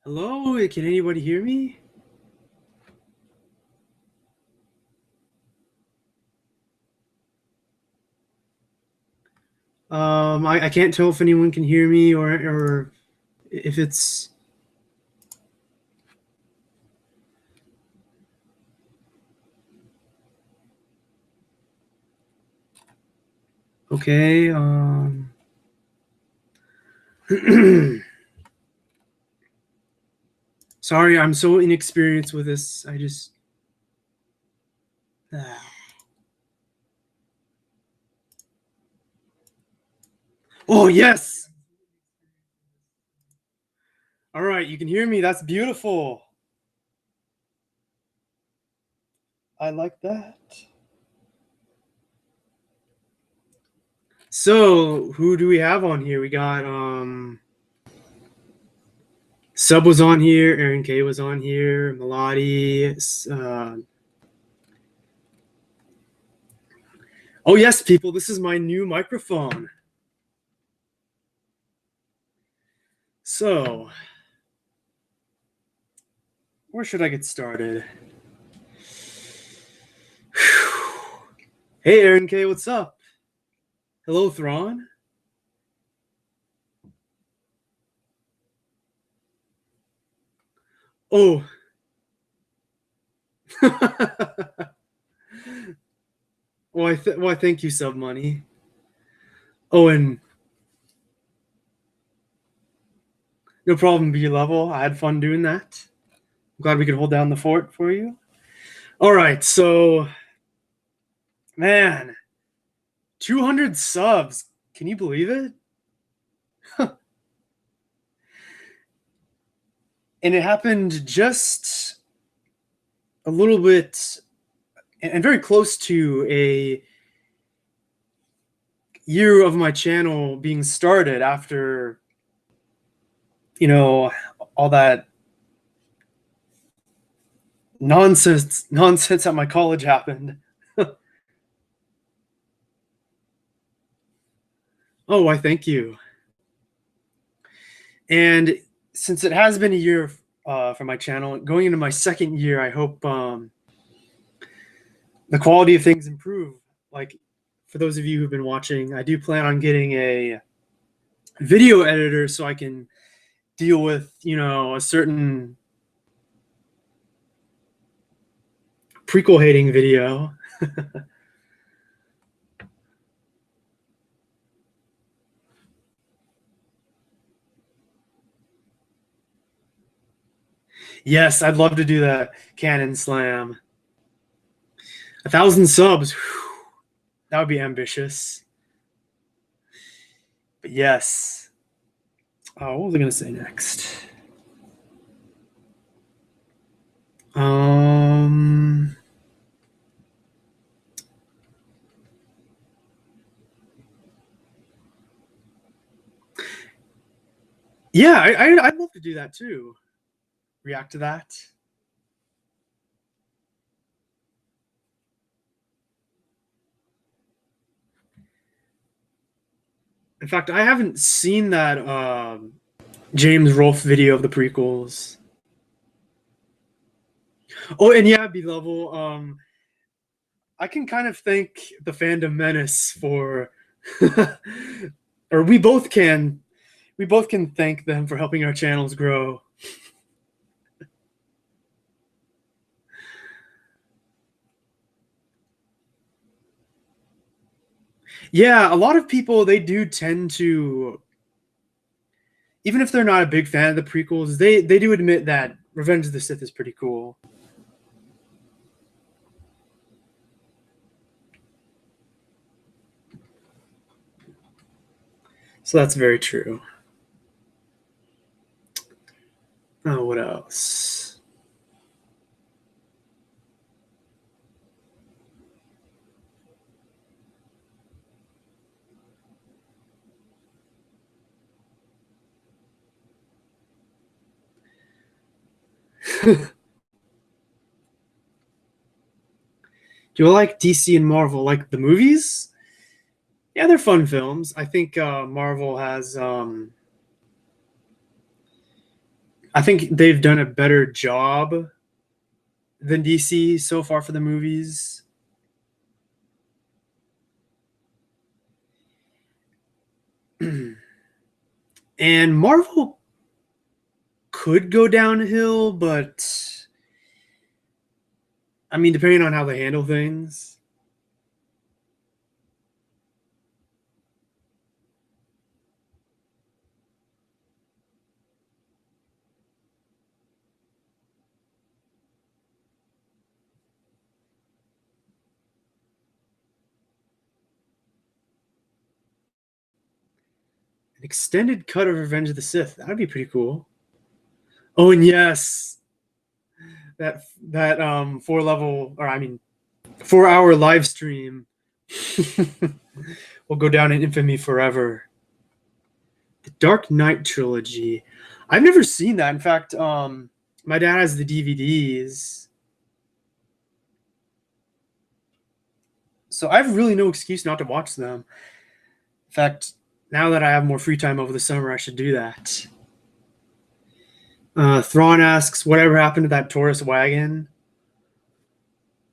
Hello, can anybody hear me? I can't tell if anyone can hear me or if it's okay. Sorry, I'm so inexperienced with this. I just. Oh, yes! All right, you can hear me. That's beautiful. I like that. So, who do we have on here? We got Sub was on here, Aaron K was on here, Melody. Oh yes, people, this is my new microphone. So, where should I get started? Hey, Aaron K, what's up? Hello, Thrawn. Oh. Why, thank you, Sub Money. Oh, and no problem, B level. I had fun doing that. I'm glad we could hold down the fort for you. All right, so, man, 200 subs. Can you believe it? And it happened just a little bit and very close to a year of my channel being started after, all that nonsense at my college happened. Oh, why, thank you. And since it has been a year for my channel, going into my second year, I hope the quality of things improve. Like, for those of you who've been watching, I do plan on getting a video editor so I can deal with, a certain prequel hating video. Yes, I'd love to do that Canon Slam. 1,000 subs. Whew, that would be ambitious. But yes. What was I going to say next? Yeah, I'd love to do that too. React to that. In fact, I haven't seen that James Rolfe video of the prequels. Oh, and yeah, B-level. I can kind of thank the Fandom Menace for, or we both can thank them for helping our channels grow. Yeah, a lot of people, they do tend to, even if they're not a big fan of the prequels, they do admit that Revenge of the Sith is pretty cool. So that's very true. Oh, what else? Do you like DC and Marvel? Like the movies? Yeah, they're fun films. I think Marvel has I think they've done a better job than DC so far for the movies. And Marvel could go downhill, but I mean, depending on how they handle things. An extended cut of Revenge of the Sith. That'd be pretty cool. Oh, and yes, that 4 level, or I mean 4 hour live stream will go down in infamy forever. The Dark Knight trilogy. I've never seen that. In fact, my dad has the DVDs. So I have really no excuse not to watch them. In fact, now that I have more free time over the summer, I should do that. Thrawn asks, whatever happened to that Taurus wagon?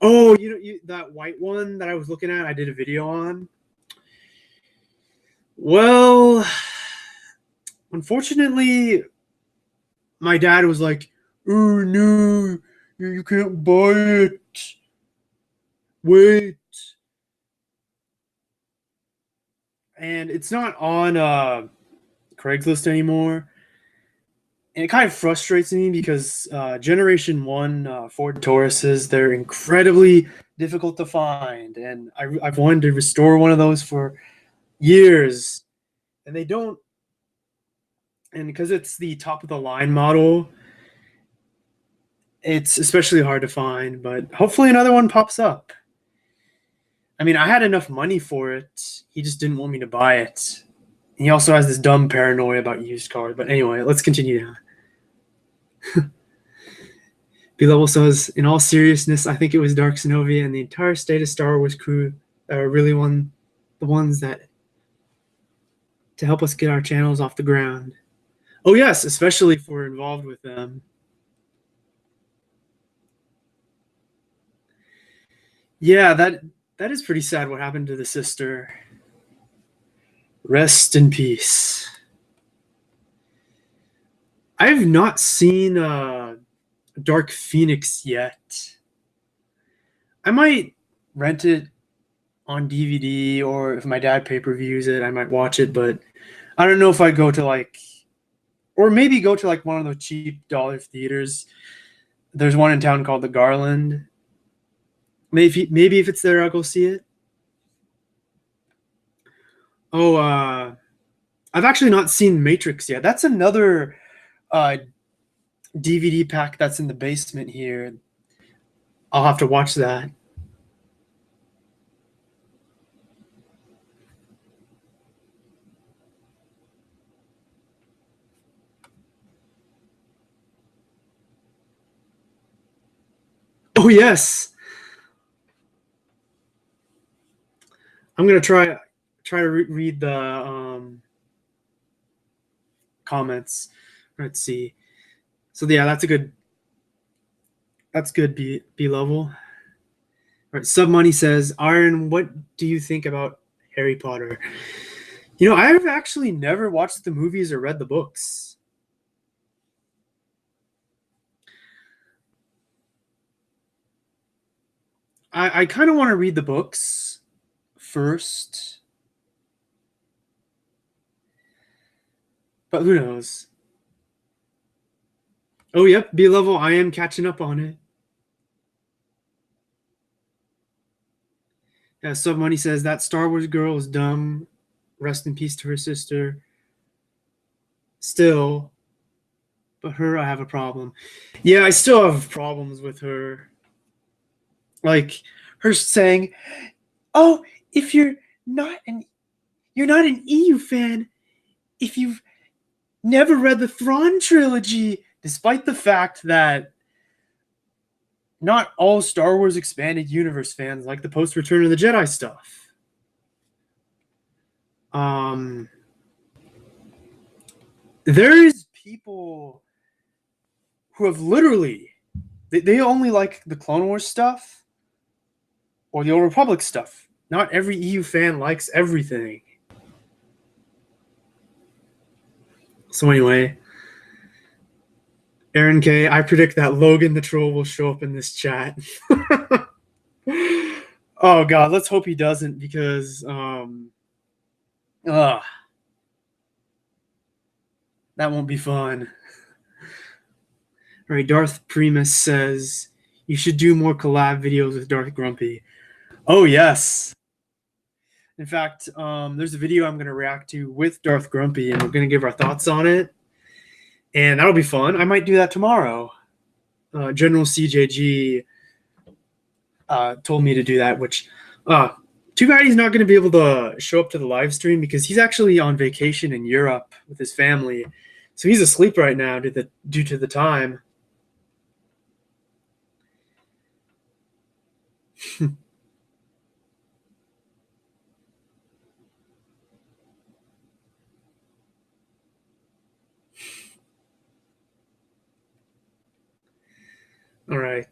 Oh, that white one that I was looking at, I did a video on. Well, unfortunately, my dad was like, oh, no, you can't buy it. Wait. And it's not on Craigslist anymore. And it kind of frustrates me because Generation 1 Ford Tauruses, they're incredibly difficult to find. And I've wanted to restore one of those for years. And they don't. And because it's the top of the line model, it's especially hard to find. But hopefully another one pops up. I mean, I had enough money for it. He just didn't want me to buy it. And he also has this dumb paranoia about used cars. But anyway, let's continue now. B-Level says, in all seriousness, I think it was Dark Zenobia and the entire state of Star Wars crew that are really the ones that to help us get our channels off the ground. Oh yes, especially if we're involved with them. Yeah, that is pretty sad what happened to the sister. Rest in peace. I have not seen Dark Phoenix yet. I might rent it on DVD, or if my dad pay-per-views it, I might watch it, but I don't know if I'd go to or maybe go to one of the cheap dollar theaters. There's one in town called the Garland. Maybe if it's there, I'll go see it. Oh, I've actually not seen Matrix yet. That's another DVD pack that's in the basement here. I'll have to watch that. Oh yes, I'm gonna try to read the comments. Let's see. So yeah, that's good. B level. All right, Sub Money says, Aaron, what do you think about Harry Potter? I've actually never watched the movies or read the books. I kind of want to read the books first, but who knows? Oh, yep, B level. I am catching up on it. Yeah, Sub Money says that Star Wars girl is dumb. Rest in peace to her sister. Still, but her, I have a problem. Yeah, I still have problems with her. Like her saying, "Oh, if you're not an EU fan if you've never read the Thrawn trilogy," despite the fact that not all Star Wars expanded universe fans like the post Return of the Jedi stuff. There's people who have literally they only like the Clone Wars stuff or the Old Republic stuff. Not every EU fan likes everything. So anyway, Aaron K, I predict that Logan the Troll will show up in this chat. Oh god, let's hope he doesn't, because that won't be fun. All right, Darth Primus says you should do more collab videos with Darth Grumpy. Oh yes. In fact, there's a video I'm going to react to with Darth Grumpy, and we're going to give our thoughts on it, and that'll be fun. I might do that tomorrow. General CJG told me to do that, which too bad he's not going to be able to show up to the live stream, because he's actually on vacation in Europe with his family, so he's asleep right now due to the time. All right.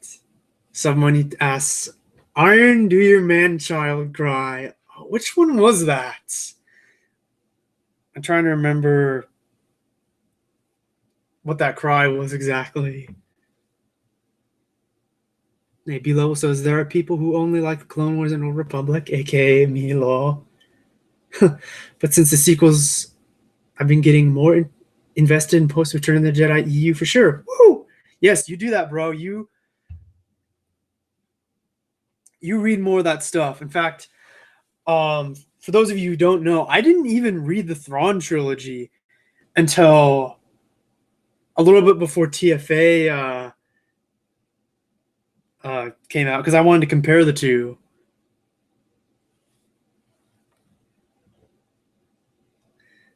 Someone asks, Iron, do your man-child cry? Which one was that? I'm trying to remember what that cry was exactly. Hey, B-Level says, there are people who only like the Clone Wars and Old Republic, aka me, Law. But since the sequels, I've been getting more invested in post-Return of the Jedi EU for sure. Woo! Yes, you do that, bro. You read more of that stuff. In fact, for those of you who don't know, I didn't even read the Thrawn trilogy until a little bit before TFA came out, because I wanted to compare the two.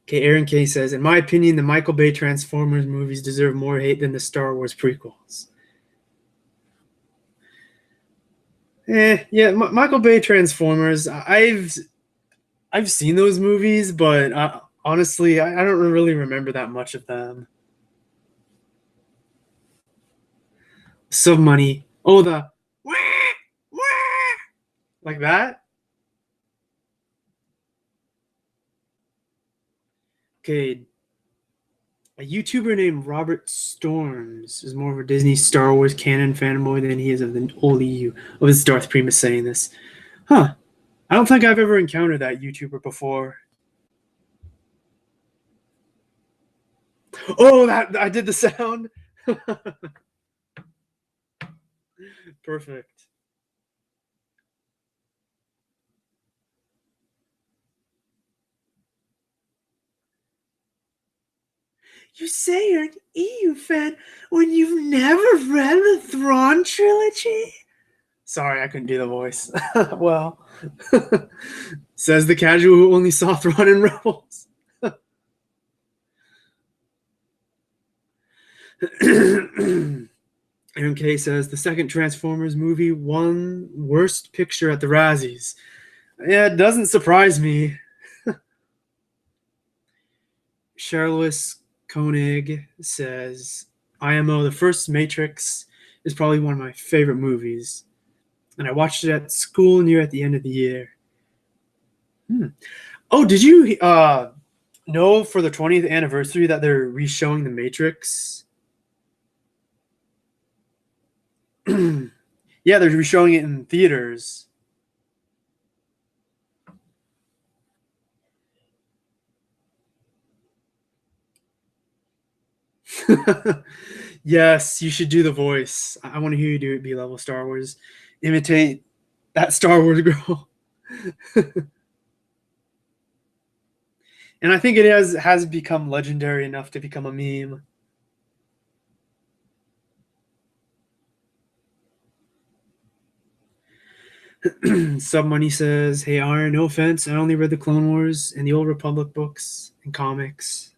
Okay, Aaron K says, in my opinion, the Michael Bay Transformers movies deserve more hate than the Star Wars prequels. Yeah, Michael Bay Transformers. I've seen those movies, but honestly, I don't really remember that much of them. Some money. Oh, the wah, wah, like that. Okay. A YouTuber named Robert Storms is more of a Disney Star Wars canon fanboy than he is of the old EU. Oh, this is Darth Primus saying this. Huh. I don't think I've ever encountered that YouTuber before. Oh, that I did the sound. Perfect. You say you're an EU fan when you've never read the Thrawn trilogy? Sorry, I couldn't do the voice. Well, says the casual who only saw Thrawn and Rebels. MK says the second Transformers movie won Worst Picture at the Razzies. Yeah, it doesn't surprise me. Charlois Koenig says, IMO, the first Matrix is probably one of my favorite movies, and I watched it at school near at the end of the year. Oh, did you know for the 20th anniversary that they're re-showing The Matrix? Yeah, they're re-showing it in theaters. Yes, you should do the voice. I want to hear you do it, B-Level Star Wars. Imitate that Star Wars girl. And I think it has become legendary enough to become a meme. Submoney says, hey, Aaron, no offense. I only read the Clone Wars and the Old Republic books and comics.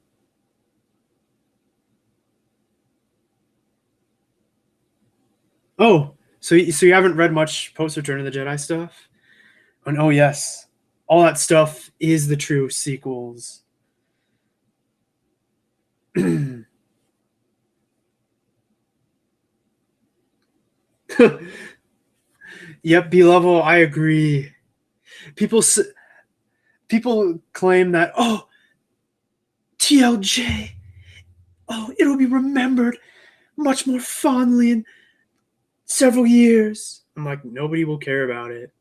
Oh, so you haven't read much post Return of the Jedi stuff? And oh, yes. All that stuff is the true sequels. Yep, B-level, I agree. People people claim that, oh, TLJ, oh, it'll be remembered much more fondly in several years. I'm like, nobody will care about it.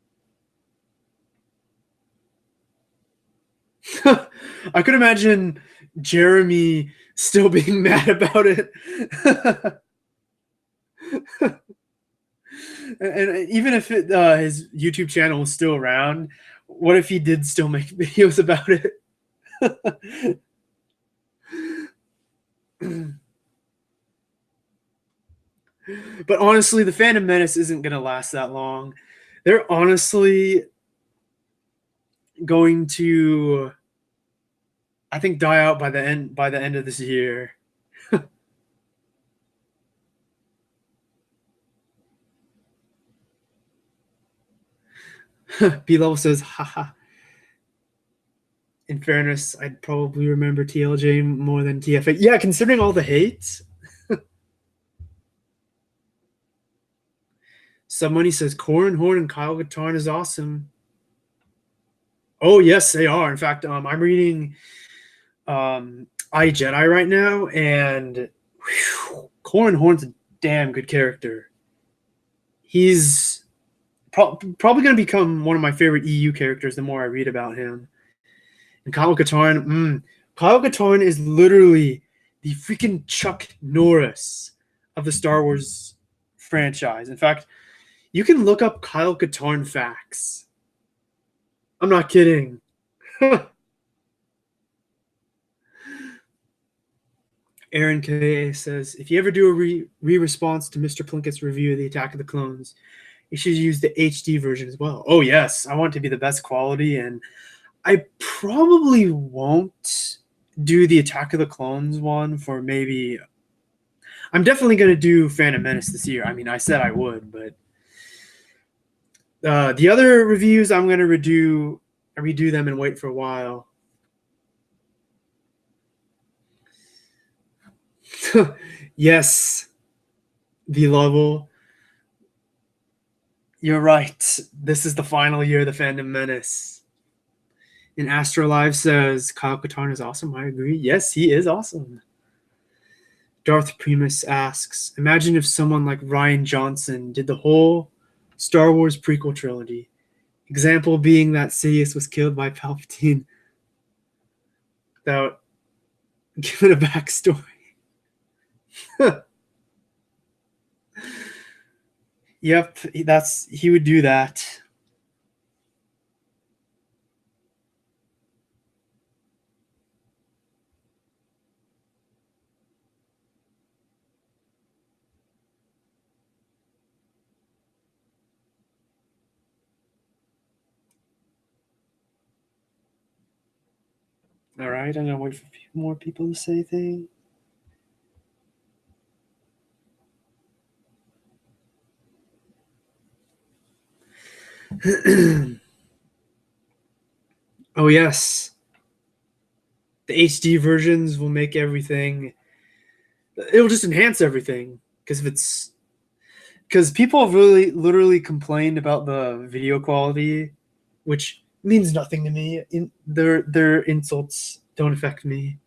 I could imagine Jeremy still being mad about it. And even if his YouTube channel is still around, what if he did still make videos about it? But honestly, the Phantom Menace isn't going to last that long. They're honestly going to, I think, die out by the end of this year. B Level says, haha. In fairness, I'd probably remember TLJ more than TFA. Yeah, considering all the hate. Somebody says Corran Horn and Kyle Katarn is awesome. Oh yes, they are. In fact, I'm reading I Jedi right now, and Corran Horn's a damn good character. He's probably going to become one of my favorite EU characters the more I read about him. And Kyle Katarn is literally the freaking Chuck Norris of the Star Wars franchise. In fact, you can look up Kyle Katarn facts. I'm not kidding. Aaron K says, if you ever do a response to Mr. Plinkett's review of the Attack of the Clones, you should use the HD version as well. Oh yes, I want it to be the best quality, and I probably won't do the Attack of the Clones one for maybe. I'm definitely going to do Phantom Menace this year. I mean, I said I would, but the other reviews I'm going to redo them and wait for a while. Yes, the level. You're right. This is the final year of the Phantom Menace. And Astrolive says Kyle Katarn is awesome. I agree. Yes, he is awesome. Darth Primus asks, imagine if someone like Rian Johnson did the whole Star Wars prequel trilogy. Example being that Sidious was killed by Palpatine without giving a backstory. Yep, he would do that. All right, I'm gonna wait for a few more people to say things. Oh yes, the HD versions will make everything. It'll just enhance everything because people have really literally complained about the video quality, which means nothing to me. Their insults don't affect me.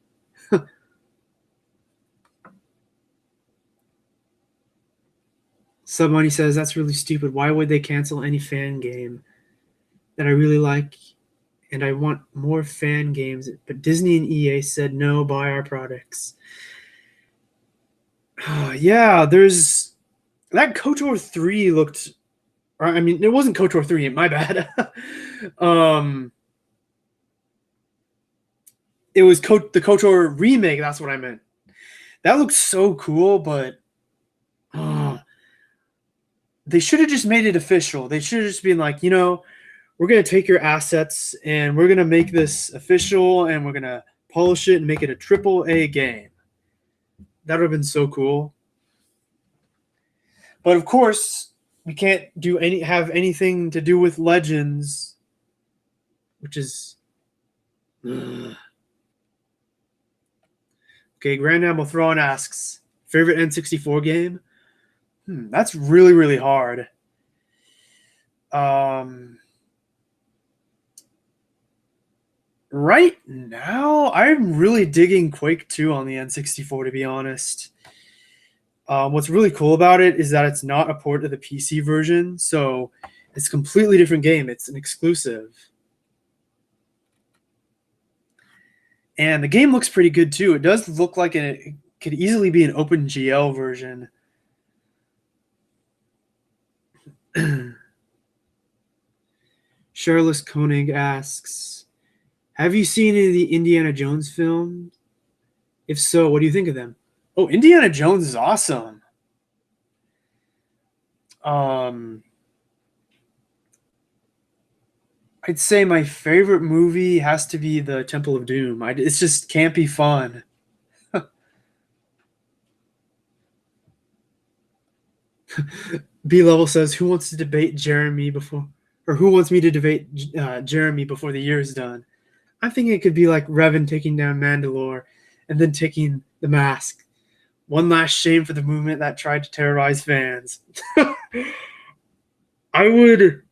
Somebody says that's really stupid. Why would they cancel any fan game that I really like and I want more fan games? But Disney and EA said no, buy our products. Yeah, there's that KOTOR 3 looked. I mean, it wasn't KOTOR 3. My bad. It was the KOTOR remake. That's what I meant. That looks so cool, but they should have just made it official. They should have just been like, we're going to take your assets and we're going to make this official and we're going to polish it and make it a AAA game. That would have been so cool. But of course, we can't have anything to do with Legends, which is okay. Grand Amble Thrawn asks, favorite N64 game? That's really, really hard. Um, right now, I'm really digging Quake 2 on the N64, to be honest. What's really cool about it is that it's not a port of the PC version, so it's a completely different game. It's an exclusive. And the game looks pretty good too. It does look like it could easily be an OpenGL version. Charles Koenig asks, have you seen any of the Indiana Jones films? If so, what do you think of them? Oh, Indiana Jones is awesome. I'd say my favorite movie has to be The Temple of Doom. It's just campy fun. B Level says, "Who wants to debate Jeremy before, or who wants me to debate Jeremy before the year is done?" I'm thinking it could be like Revan taking down Mandalore, and then taking the mask. One last shame for the movement that tried to terrorize fans. I would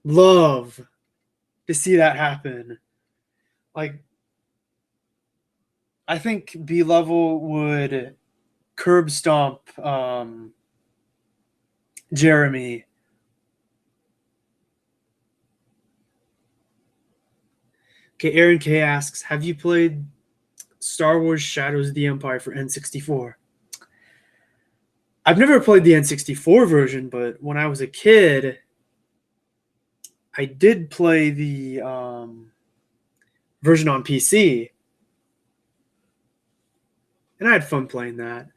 love to see that happen. Like, I think B Level would curb stomp Jeremy. Okay, Aaron K asks, have you played Star Wars Shadows of the Empire for N64? I've never played the N64 version, but when I was a kid, I did play the version on PC, and I had fun playing that.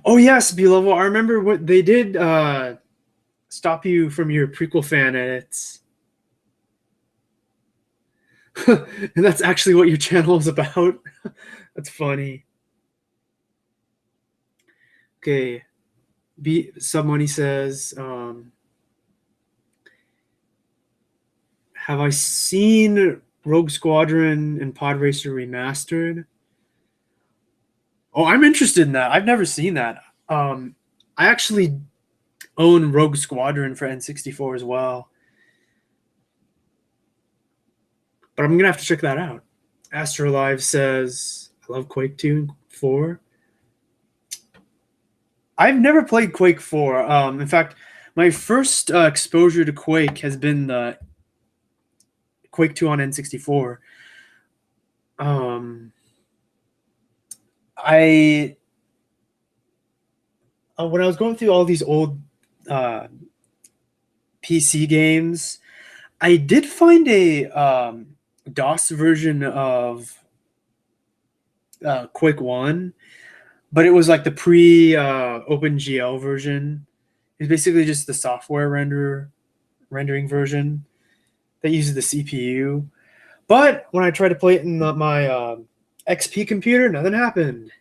Oh yes, B-Level. I remember what they did stop you from your prequel fan edits. And that's actually what your channel is about. That's funny. Okay. B Submoney says, have I seen Rogue Squadron and Pod Racer Remastered? Oh, I'm interested in that. I've never seen that. I actually own Rogue Squadron for N64 as well, but I'm gonna have to check that out. Astrolive says, I love Quake 2 and 4. I've never played Quake 4. In fact, my first exposure to Quake has been the Quake 2 on N64. I when I was going through all these old PC games, I did find a DOS version of Quake 1, but it was like the pre OpenGL version. It's basically just the software rendering version that uses the CPU. But when I tried to play it in my XP computer, nothing happened.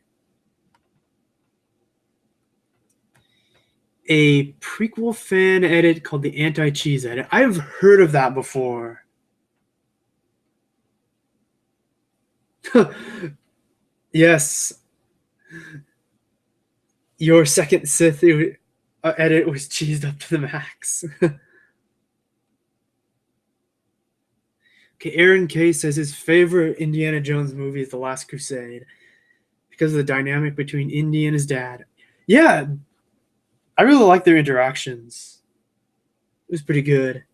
A prequel fan edit called the Anti-Cheese Edit. I've heard of that before. Yes. Your second Sith edit was cheesed up to the max. Okay, Aaron K says his favorite Indiana Jones movie is The Last Crusade because of the dynamic between Indy and his dad. Yeah, I really like their interactions. It was pretty good.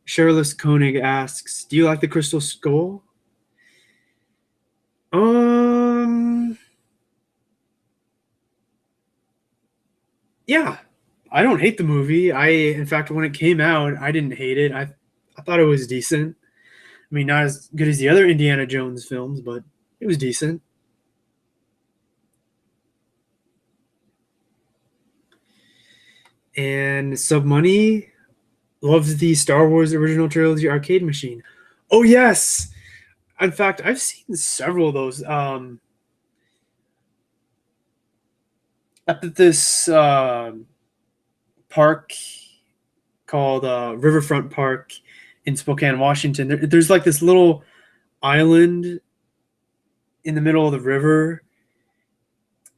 Charles Koenig asks, do you like the Crystal Skull? Yeah, I don't hate the movie. In fact, when it came out, I didn't hate it. I thought it was decent. I mean, not as good as the other Indiana Jones films, but it was decent. And Submoney loves the Star Wars original trilogy arcade machine. Oh yes, in fact, I've seen several of those. At this park called Riverfront Park in Spokane, Washington. There's like this little island in the middle of the river,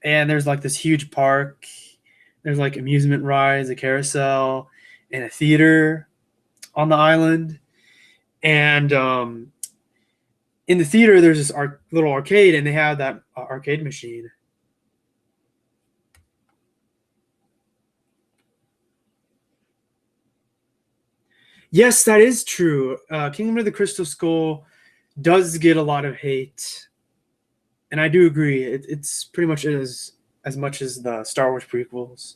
and there's like this huge park. There's like amusement rides, a carousel, and a theater on the island. And in the theater, there's this little arcade, and they have that arcade machine. Yes, that is true. Kingdom of the Crystal Skull does get a lot of hate, and I do agree. It's pretty much as much as the Star Wars prequels.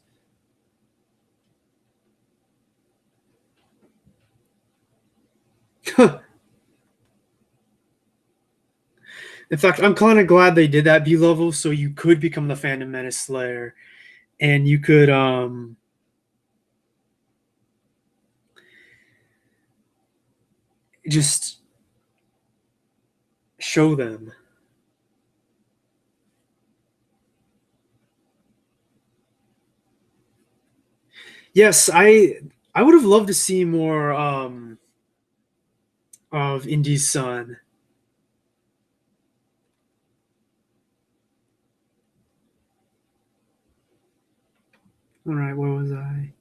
In fact, I'm kind of glad they did that B level, so you could become the Phantom Menace Slayer, and you could just show them. Yes, I would have loved to see more of Indy's son. All right, where was I?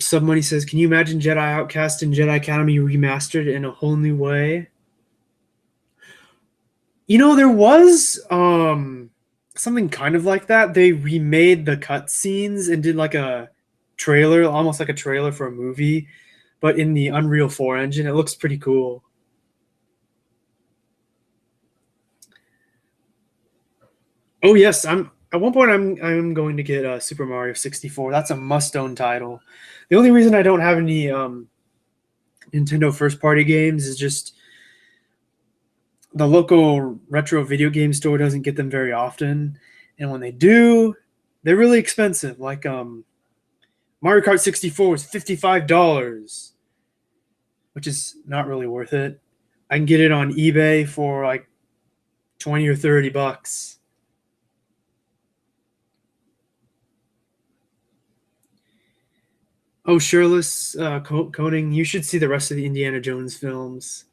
Somebody says, "Can you imagine Jedi Outcast and Jedi Academy remastered in a whole new way?" There was something kind of like that. They remade the cutscenes and did like a trailer, almost like a trailer for a movie, but in the Unreal 4 engine. It looks pretty cool. Oh yes, I'm at one point I'm going to get Super Mario 64. That's a must-own title. The only reason I don't have any Nintendo first-party games is just the local retro video game store doesn't get them very often, and when they do, they're really expensive. Like Mario Kart 64 is $55, which is not really worth it. I can get it on eBay for like 20 or 30 bucks. Oh, Shirtless Coning, you should see the rest of the Indiana Jones films.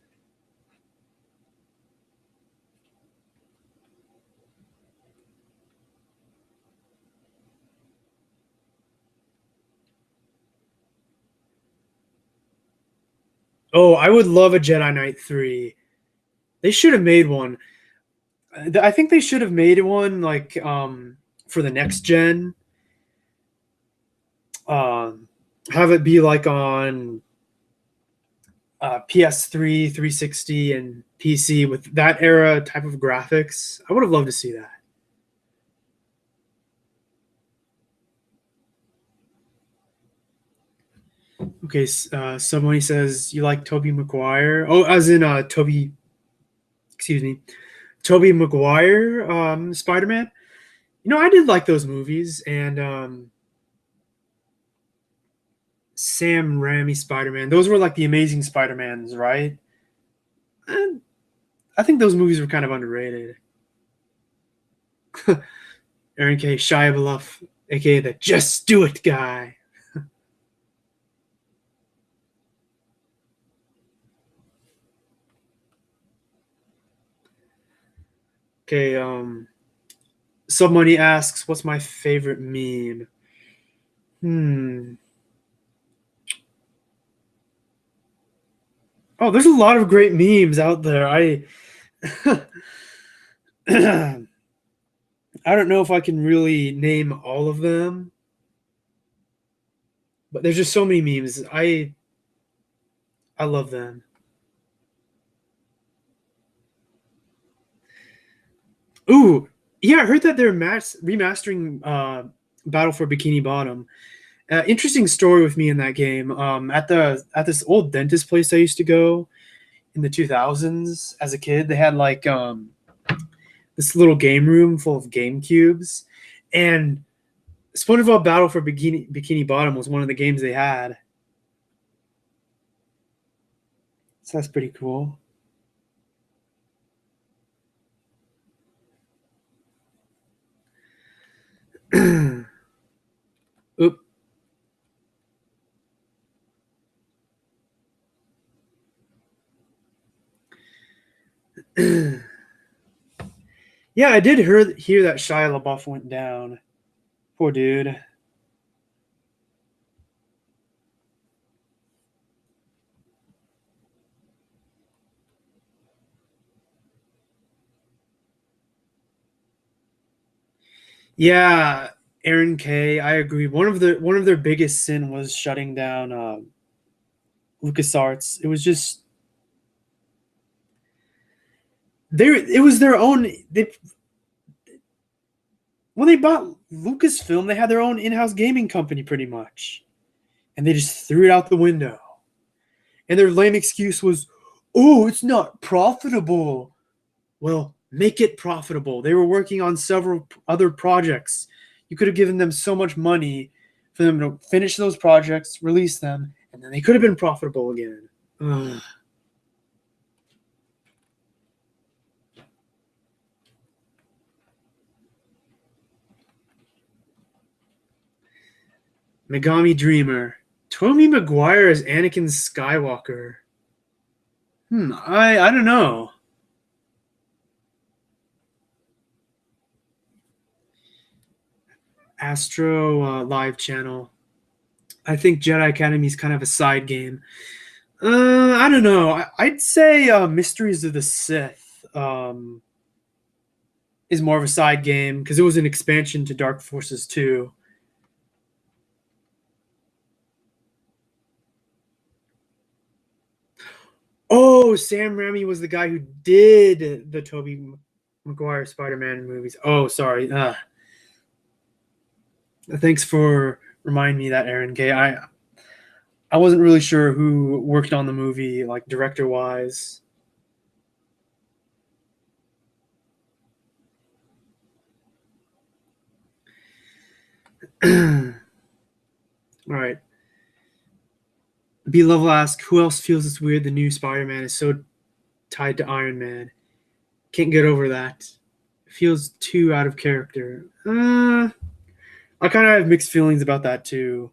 Oh, I would love a Jedi Knight 3. They should have made one. I think they should have made one like for the next gen. Um, have it be like on PS3, 360, and PC with that era type of graphics. I would have loved to see that. Okay, somebody says you like Toby Maguire. Oh, as in Toby, excuse me, Toby Maguire, Spider Man. I did like those movies, and Sam Raimi Spider Man. Those were like the Amazing Spider Mans, right? And I think those movies were kind of underrated. Aaron K. Shia LaBeouf, aka the Just Do It guy. Okay, Submoney asks, "What's my favorite meme?" Hmm. Oh, there's a lot of great memes out there. I don't know if I can really name all of them, but there's just so many memes. I love them. Ooh, yeah, I heard that they're remastering Battle for Bikini Bottom. Interesting story with me in that game. At this old dentist place I used to go in the 2000s as a kid, they had like this little game room full of Game Cubes, and SpongeBob Battle for Bikini Bottom was one of the games they had. So that's pretty cool. Oop. Yeah, I did hear that Shia LaBeouf went down. Poor dude. Yeah, Aaron K. I agree. One of their biggest sin was shutting down LucasArts. It was just it was their own. When they bought Lucasfilm, they had their own in-house gaming company pretty much, and they just threw it out the window. And their lame excuse was, "Oh, it's not profitable." Well, make it profitable. They were working on several other projects. You could have given them so much money for them to finish those projects, release them, and then they could have been profitable again. Ugh. Megami Dreamer. Tobey Maguire as Anakin Skywalker. I don't know. Astro Live Channel. I think Jedi Academy is kind of a side game. I don't know. I'd say Mysteries of the Sith is more of a side game because it was an expansion to Dark Forces 2. Oh, Sam Raimi was the guy who did the Tobey Maguire Spider-Man movies. Oh, sorry. Thanks for reminding me that, Aaron K. I wasn't really sure who worked on the movie, like director wise. All right. B Level asks, who else feels it's weird the new Spider-Man is so tied to Iron Man? Can't get over that. Feels too out of character. I kind of have mixed feelings about that too.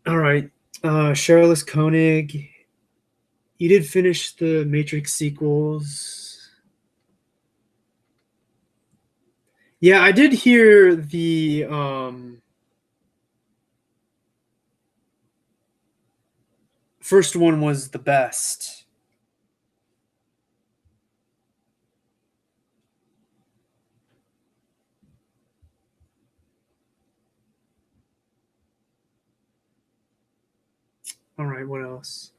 All right. Charles Koenig, you did finish the Matrix sequels. Yeah, I did hear the first one was the best. All right, what else?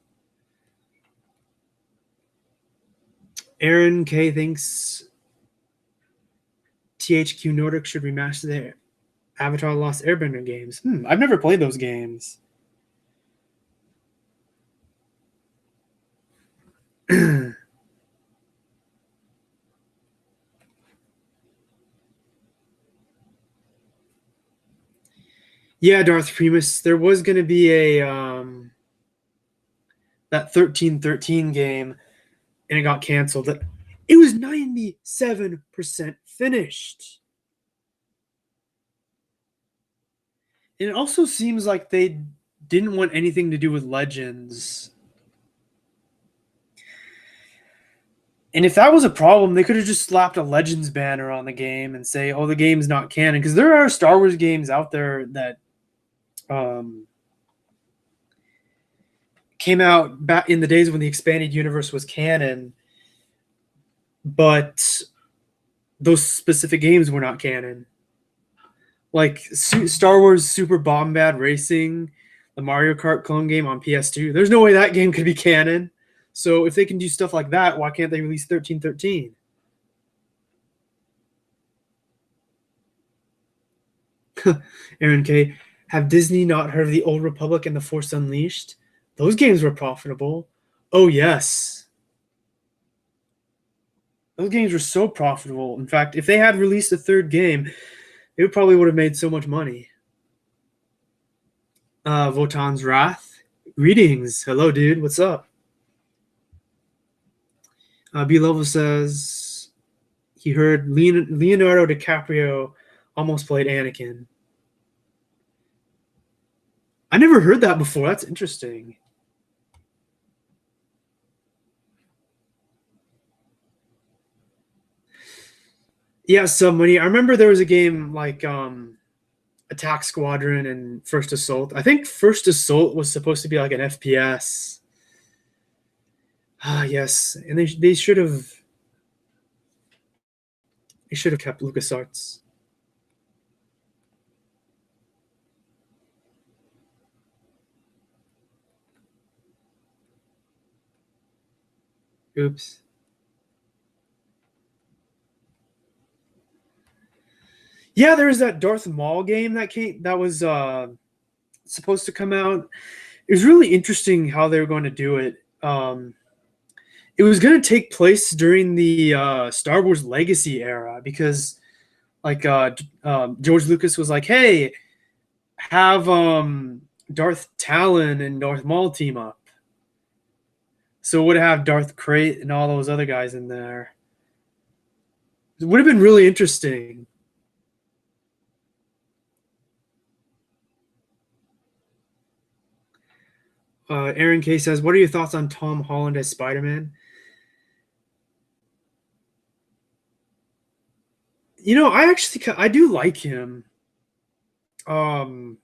Aaron K thinks THQ Nordic should remaster their Avatar Lost Airbender games. I've never played those games. Yeah, Darth Primus. There was going to be a that 1313 game, and it got canceled. It was 97% finished. And it also seems like they didn't want anything to do with Legends. And if that was a problem, they could have just slapped a Legends banner on the game and say, "Oh, the game's not canon." Because there are Star Wars games out there that came out back in the days when the expanded universe was canon, but those specific games were not canon. Like Star Wars Super Bombad Racing, the Mario Kart clone game on PS2. There's no way that game could be canon. So if they can do stuff like that, why can't they release 1313? Aaron K. Have Disney not heard of the Old Republic and the Force Unleashed? Those games were profitable. Oh, yes. Those games were so profitable. In fact, if they had released a third game, It probably would have made so much money. Votan's Wrath. Greetings. Hello, dude. What's up? B Level says he heard Leonardo DiCaprio almost played Anakin. I never heard that before. That's interesting. Yeah, somebody. I remember there was a game like Attack Squadron and First Assault. I think First Assault was supposed to be like an FPS. Ah, yes, and they should have kept LucasArts. Oops. Yeah, there was that Darth Maul game that was supposed to come out. It was really interesting how they were going to do it. It was going to take place during the Star Wars Legacy era because, like, George Lucas was like, "Hey, have Darth Talon and Darth Maul team up." So it would have Darth Krayt and all those other guys in there. It would have been really interesting. Aaron K says, "What are your thoughts on Tom Holland as Spider-Man?" I do like him. Um,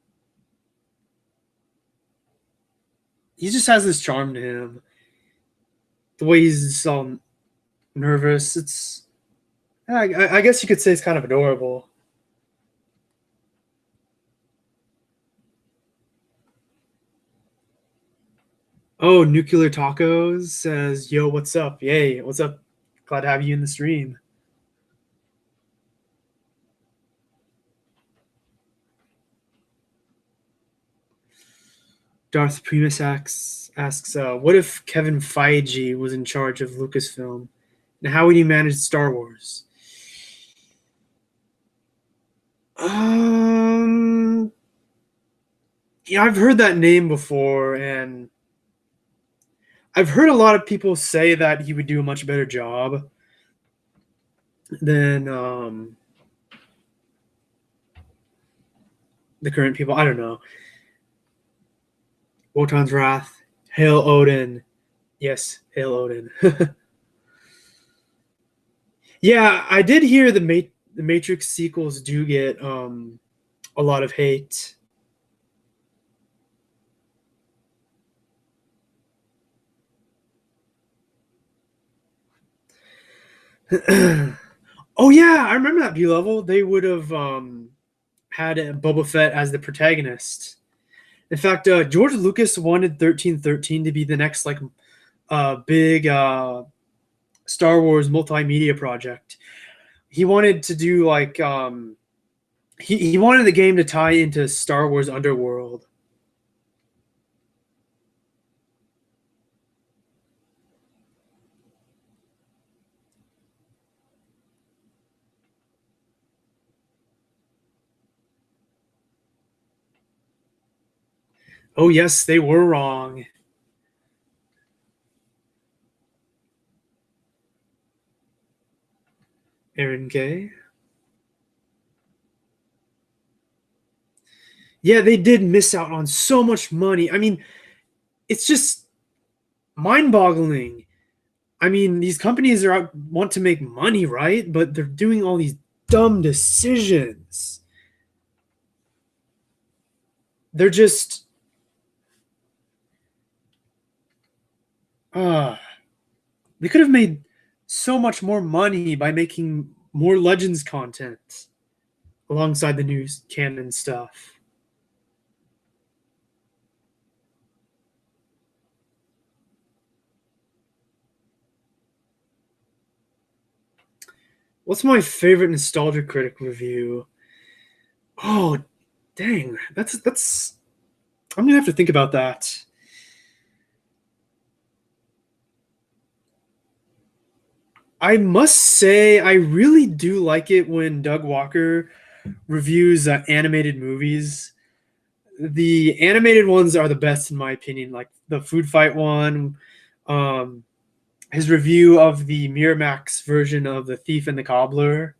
he just has this charm to him. The way he's all nervous, I guess you could say it's kind of adorable. Oh, Nuclear Tacos says, "Yo, what's up? Yay, what's up? Glad to have you in the stream." Darth Primus asks, "What if Kevin Feige was in charge of Lucasfilm? And how would he manage Star Wars?" Um, yeah, I've heard that name before, and I've heard a lot of people say that he would do a much better job than the current people. I don't know. Wotan's Wrath, Hail Odin. Yes, Hail Odin. Yeah, I did hear the Matrix sequels do get a lot of hate. Oh yeah, I remember that B level. They would have had Boba Fett as the protagonist. In fact, George Lucas wanted 1313 to be the next like big Star Wars multimedia project. He wanted to do like he wanted the game to tie into Star Wars Underworld. Oh yes, they were wrong. Aaron K. Yeah, they did miss out on so much money. I mean, it's just mind-boggling. I mean, these companies are out, want to make money, right? But they're doing all these dumb decisions. They're just uh they could have made so much more money by making more Legends content alongside the new canon stuff. What's my favorite Nostalgia Critic review? Oh, dang. That's I'm gonna have to think about that. I must say I really do like it when Doug Walker reviews animated movies. The animated ones are the best in my opinion. Like the Food Fight one, um, his review of the Miramax version of The Thief and the Cobbler.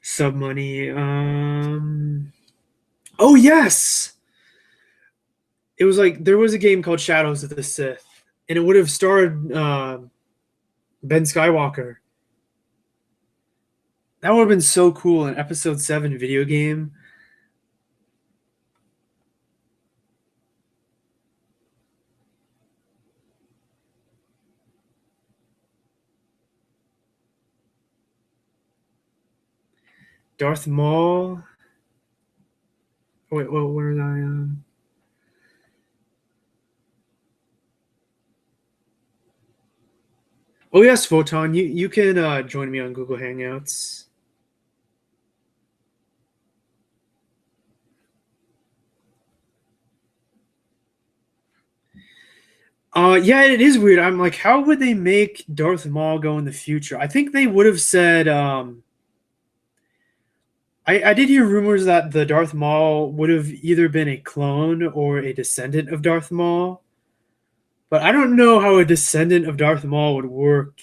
Sub Money. Oh yes, it was like there was a game called Shadows of the Sith, and it would have starred Ben Skywalker. That would have been so cool, an Episode 7 video game. Darth Maul. Wait, where was I? Oh yes, Photon. You can join me on Google Hangouts. Yeah, it is weird. I'm like, how would they make Darth Maul go in the future? I think they would have said. I did hear rumors that the Darth Maul would have either been a clone or a descendant of Darth Maul, but I don't know how a descendant of Darth Maul would work,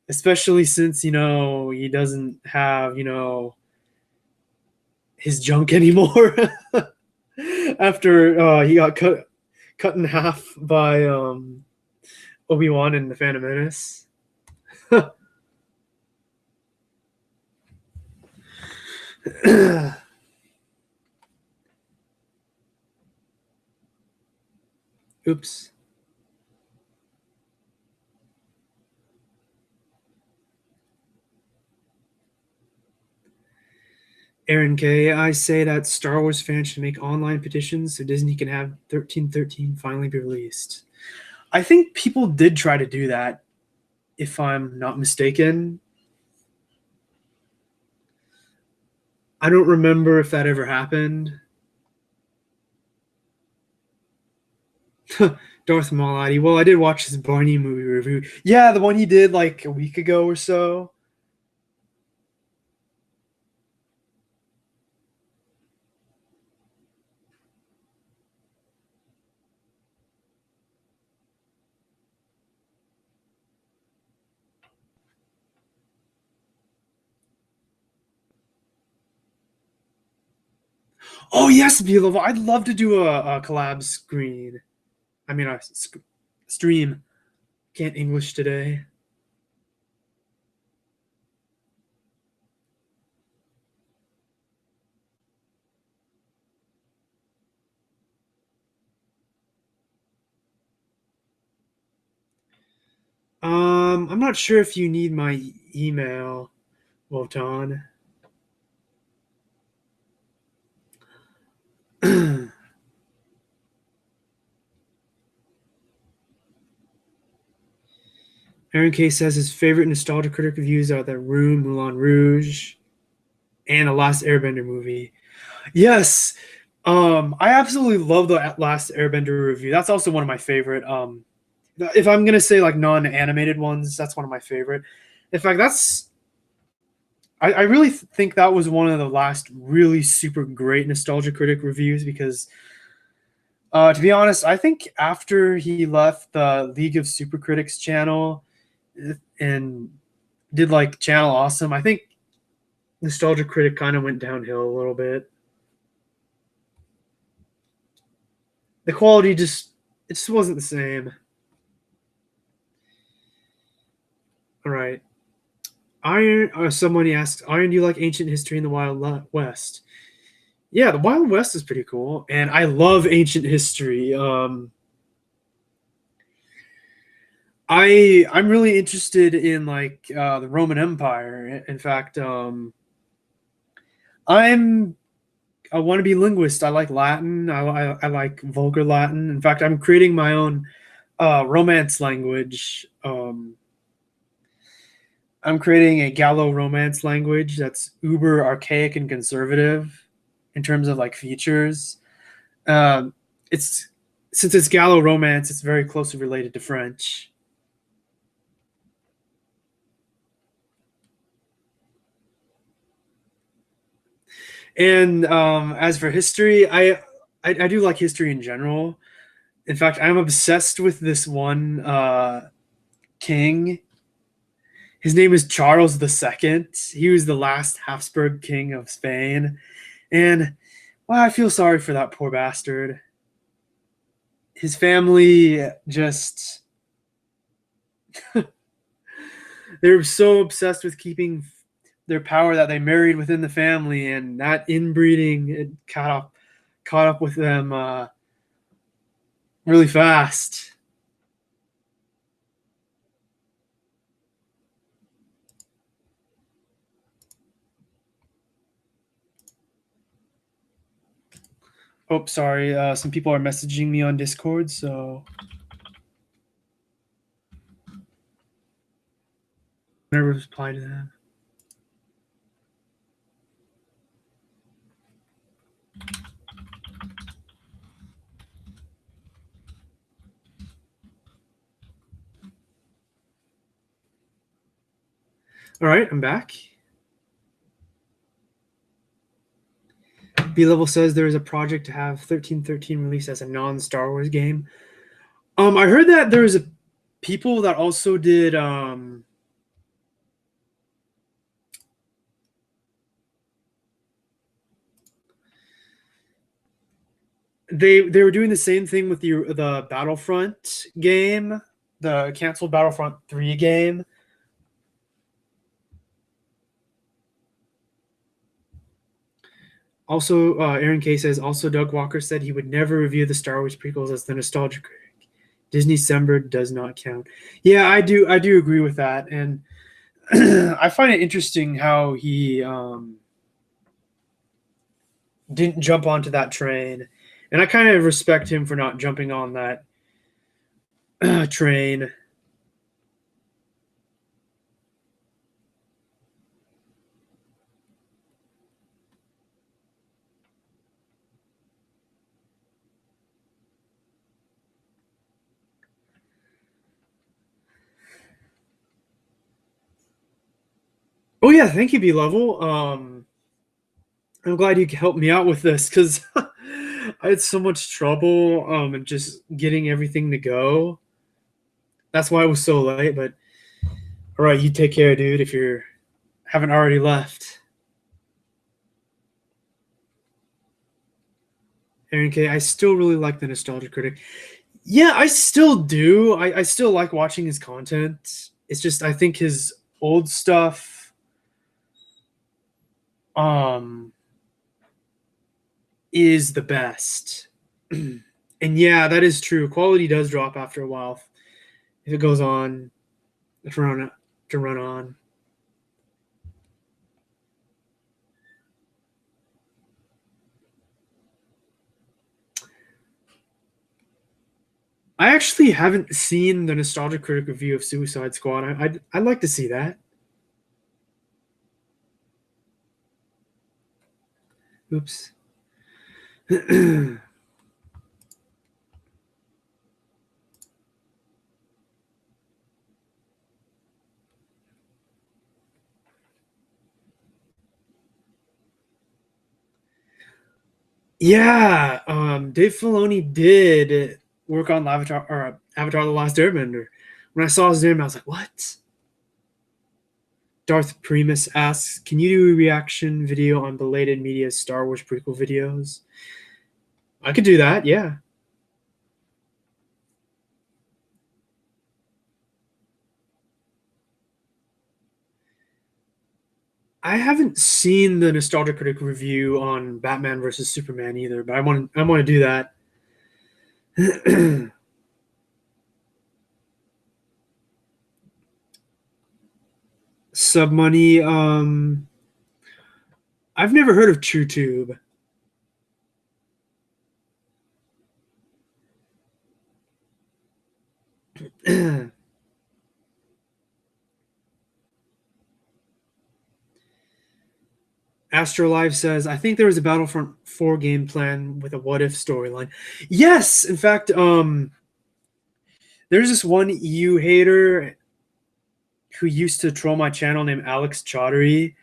especially since he doesn't have his junk anymore after he got cut in half by Obi-Wan and the Phantom Menace. Oops. Aaron K, I say that Star Wars fans should make online petitions so Disney can have 1313 finally be released. I think people did try to do that, if I'm not mistaken. I don't remember if that ever happened. Darth Maul. Well, I did watch his Barney movie review. Yeah, the one he did like a week ago or so. Oh yes, Beloved. I'd love to do a collab screen. I mean, a stream. Can't English today. I'm not sure if you need my email, Wotan. Aaron K says his favorite nostalgia critic reviews are The Room, Moulin Rouge, and the Last Airbender movie. Yes, I absolutely love the Last Airbender review. That's also one of my favorite. If I'm gonna say like non-animated ones, that's one of my favorite. In fact, I really think that was one of the last really super great nostalgia critic reviews because, to be honest, I think after he left the League of Super Critics channel and did like Channel Awesome, I think Nostalgia Critic kind of went downhill a little bit. The quality just wasn't the same. All right. Iron. Somebody asks, Iron, do you like ancient history in the Wild West? Yeah, the Wild West is pretty cool, and I love ancient history. I'm really interested in like the Roman Empire. In fact, I'm I want to be linguist. I like Latin. I like vulgar Latin. In fact, I'm creating my own romance language. I'm creating a Gallo Romance language that's uber archaic and conservative. in terms of like features. Um, it's since it's Gallo Romance, it's very closely related to French. And as for history, I do like history in general. In fact, I'm obsessed with this one king. His name is Charles II. He was the last Habsburg king of Spain, and well, I feel sorry for that poor bastard. His family just they were so obsessed with keeping their power that they married within the family, and that inbreeding it caught up with them really fast. Oh, sorry. Some people are messaging me on Discord, so I'm gonna reply to them. All right, I'm back. B Level says there is a project to have 1313 released as a non-Star Wars game. I heard that there was a people that also did they were doing the same thing with the Battlefront game, the canceled Battlefront 3 game. Also, Aaron K says also Doug Walker said he would never review the Star Wars prequels as the nostalgia critic. Disney December does not count. Yeah, I do agree with that, and I find it interesting how he didn't jump onto that train, and I kind of respect him for not jumping on that train. Oh yeah, thank you, B Level. I'm glad you helped me out with this because I had so much trouble and just getting everything to go. That's why I was so late. But all right, you take care, dude. If you haven't already left, Aaron K. I still really like the Nostalgia Critic. Yeah, I still do. I still like watching his content. It's just I think his old stuff um is the best. And yeah, that is true. Quality does drop after a while if it goes on to run on. I actually haven't seen the Nostalgia Critic review of Suicide Squad. I'd like to see that. Oops. Yeah, Dave Filoni did work on Avatar or Avatar: The Last Airbender. When I saw his name, I was like, "What?" Darth Primus asks, "Can you do a reaction video on Belated Media's Star Wars prequel videos?" I could do that. Yeah, I haven't seen the Nostalgia Critic review on Batman versus Superman either, but I want to do that. Submoney. I've never heard of TrueTube. Astrolife says, I think there was a Battlefront 4 game plan with a what if storyline. Yes, in fact, there's this one EU hater who used to troll my channel named Alex Chaudhary.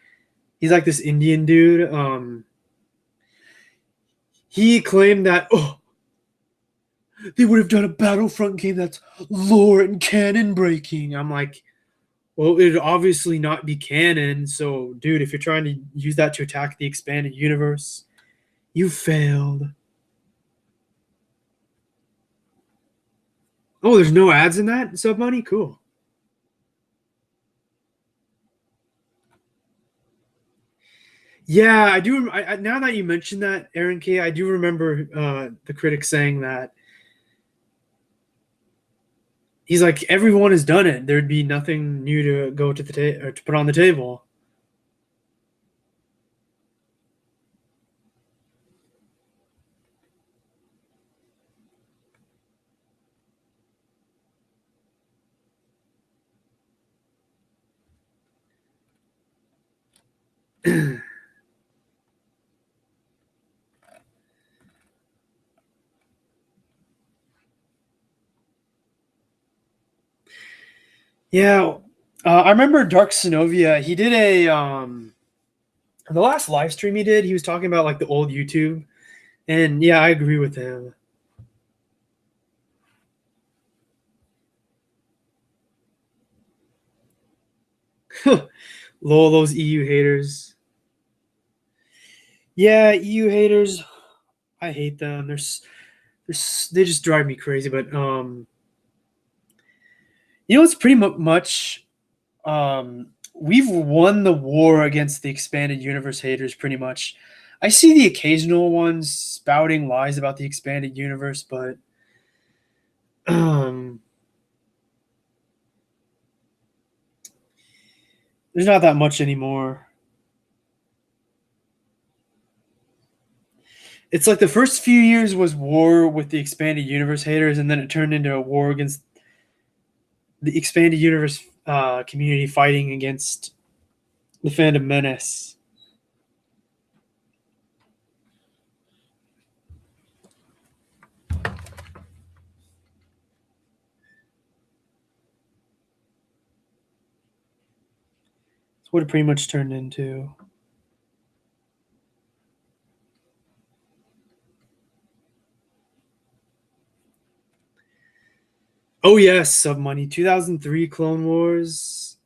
He's like this Indian dude. He claimed that they would have done a Battlefront game that's lore and canon breaking. I'm like, well, it'd obviously not be canon. So, dude, if you're trying to use that to attack the expanded universe, you failed. Oh, there's no ads in that Sub Money? Cool. Yeah, I do. Now that you mentioned that, Aaron K, I do remember the critic saying that he's like, everyone has done it. There'd be nothing new to go to the or to put on the table. Yeah, I remember Dark Synovia. He did a the last live stream he did. He was talking about like the old YouTube, and yeah, I agree with him. Lol, those EU haters. Yeah, EU haters. I hate them. They just drive me crazy. But it's pretty much we've won the war against the expanded universe haters. Pretty much, I see the occasional ones spouting lies about the expanded universe, but um, there's not that much anymore. It's like the first few years was war with the expanded universe haters, and then it turned into a war against the expanded universe community fighting against the fandom menace. That's what it pretty much turned into. Oh yes, Sub Money. 2003 Clone Wars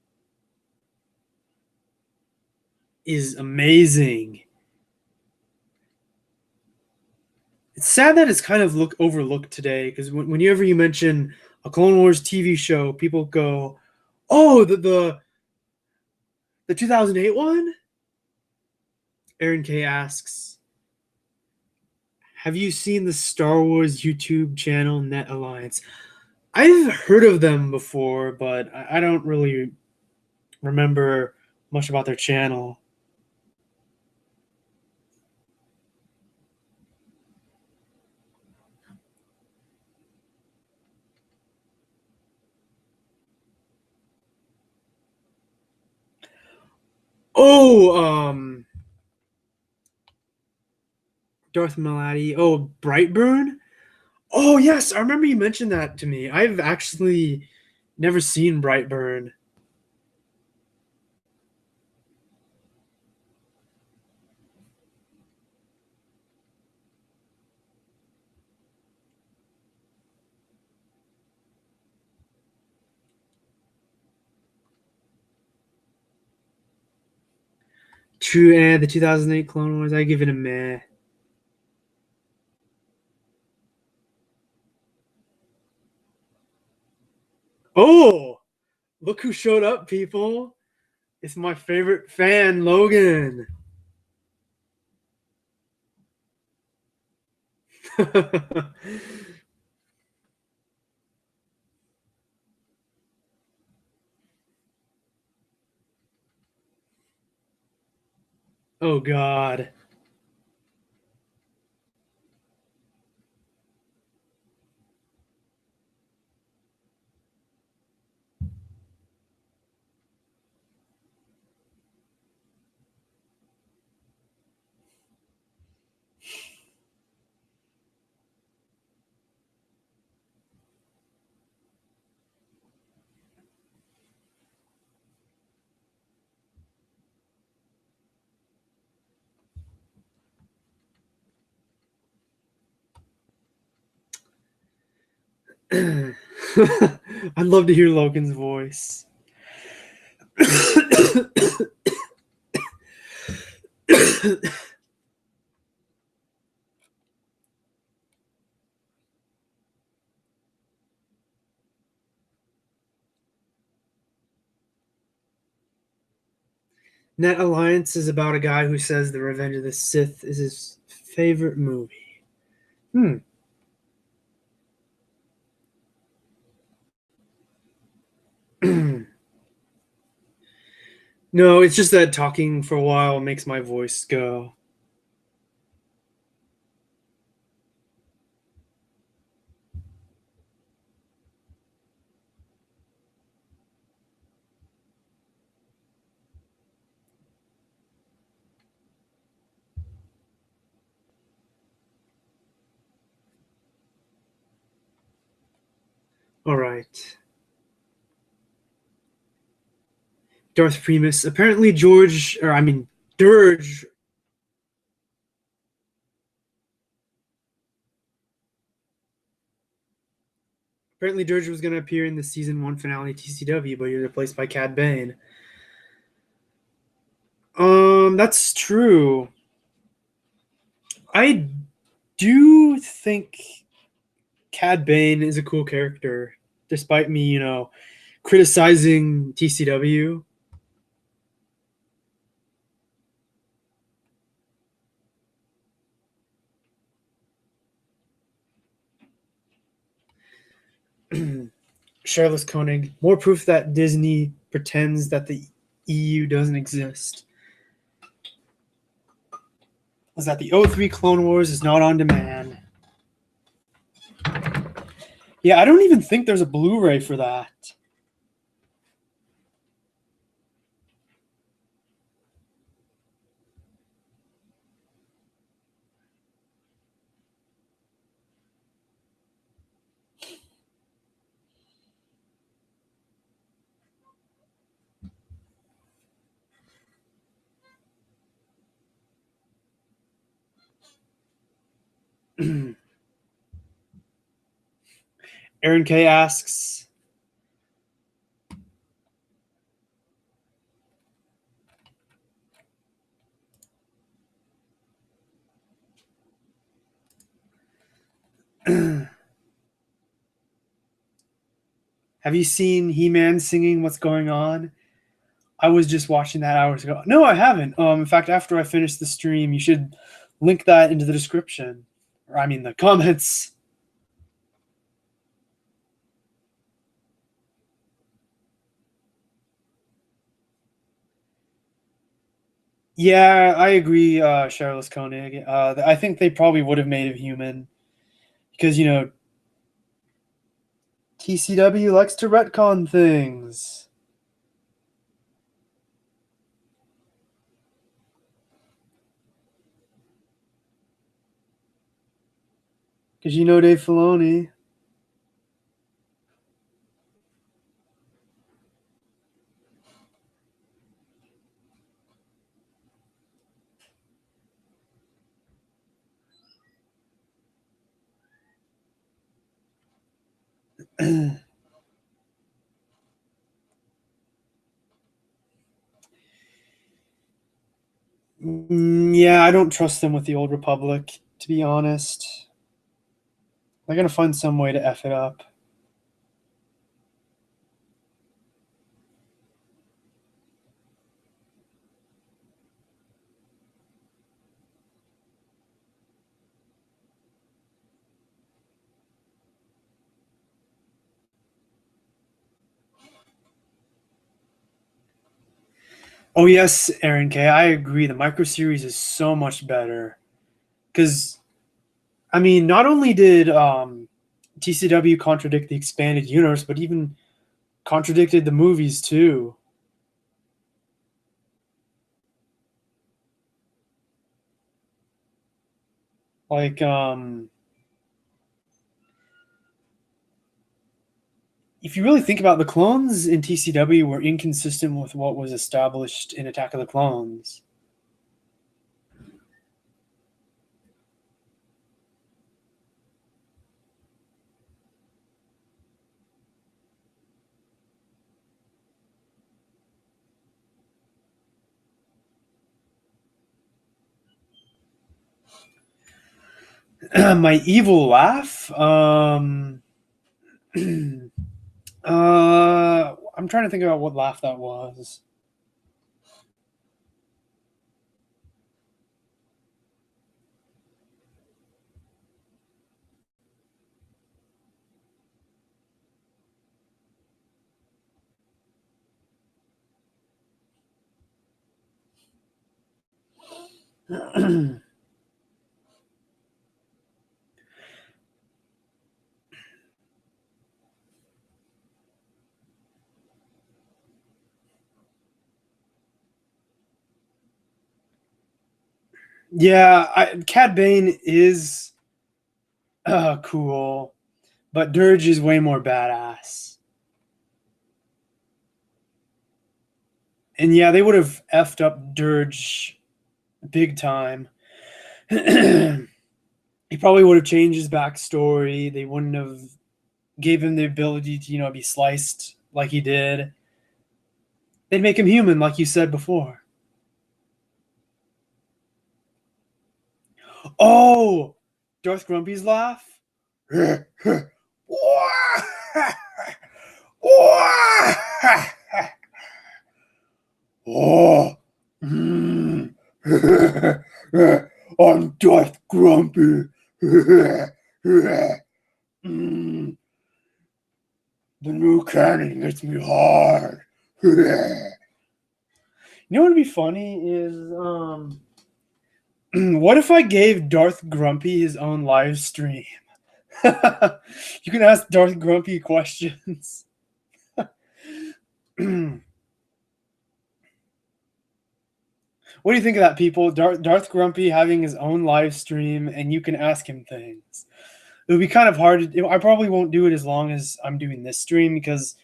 is amazing. It's sad that it's kind of overlooked today because whenever you mention a Clone Wars TV show, people go, "Oh, the 2008 one." Aaron K asks, "Have you seen the Star Wars YouTube channel Net Alliance?" I've heard of them before, but I don't really remember much about their channel. Oh, Darth Maladi. Oh, Brightburn. Oh yes, I remember you mentioned that to me. I've actually never seen Brightburn. True, and the 2008 Clone Wars. I give it a meh. Oh, look who showed up, people! It's my favorite fan, Logan. Oh God. I'd love to hear Logan's voice. Net Alliance is about a guy who says The Revenge of the Sith is his favorite movie. Hmm. No, it's just that talking for a while makes my voice go. All right. Darth Primus. Apparently, Dirge. Apparently, Dirge was going to appear in the season 1 finale TCW, but he was replaced by Cad Bane. That's true. I do think Cad Bane is a cool character, despite me, criticizing TCW. Charles Koenig, more proof that Disney pretends that the EU doesn't exist. Was that the 03 Clone Wars is not on demand. Yeah, I don't even think there's a Blu-ray for that. Aaron K asks, have you seen He-Man singing What's Going On? I was just watching that hours ago. No, I haven't. In fact, after I finish the stream, you should link that into the description. Or I mean the comments. Yeah, I agree, Charles Koenig. I think they probably would have made him human. Because, TCW likes to retcon things. Because Dave Filoni. Yeah, I don't trust them with the Old Republic, to be honest. They're going to find some way to F it up. Oh yes, Aaron K. I agree. The micro series is so much better because not only did TCW contradict the expanded universe, but even contradicted the movies too. Like if you really think about it, the clones in TCW were inconsistent with what was established in Attack of the Clones. My evil laugh. I'm trying to think about what laugh that was. Yeah, Cad Bane is cool, but Dirge is way more badass. And yeah, they would have effed up Dirge big time. He probably would have changed his backstory. They wouldn't have gave him the ability to, be sliced like he did. They'd make him human, like you said before. Oh, Darth Grumpy's laugh. Oh, I'm Darth Grumpy. The new cannon gets me hard. You know what would be funny is what if I gave Darth Grumpy his own live stream? You can ask Darth Grumpy questions. What do you think of that, people? Darth Grumpy having his own live stream, and you can ask him things. It would be kind of hard to do. I probably won't do it as long as I'm doing this stream because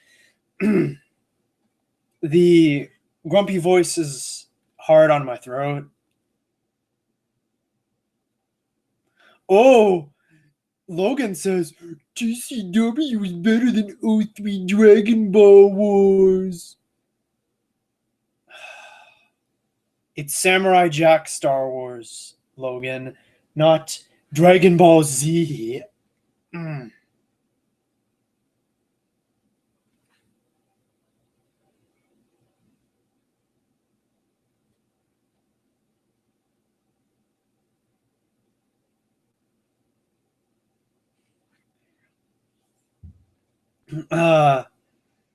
the grumpy voice is hard on my throat. Oh, Logan says GCW is better than 03 Dragon Ball Wars. It's Samurai Jack Star Wars, Logan, not Dragon Ball Z.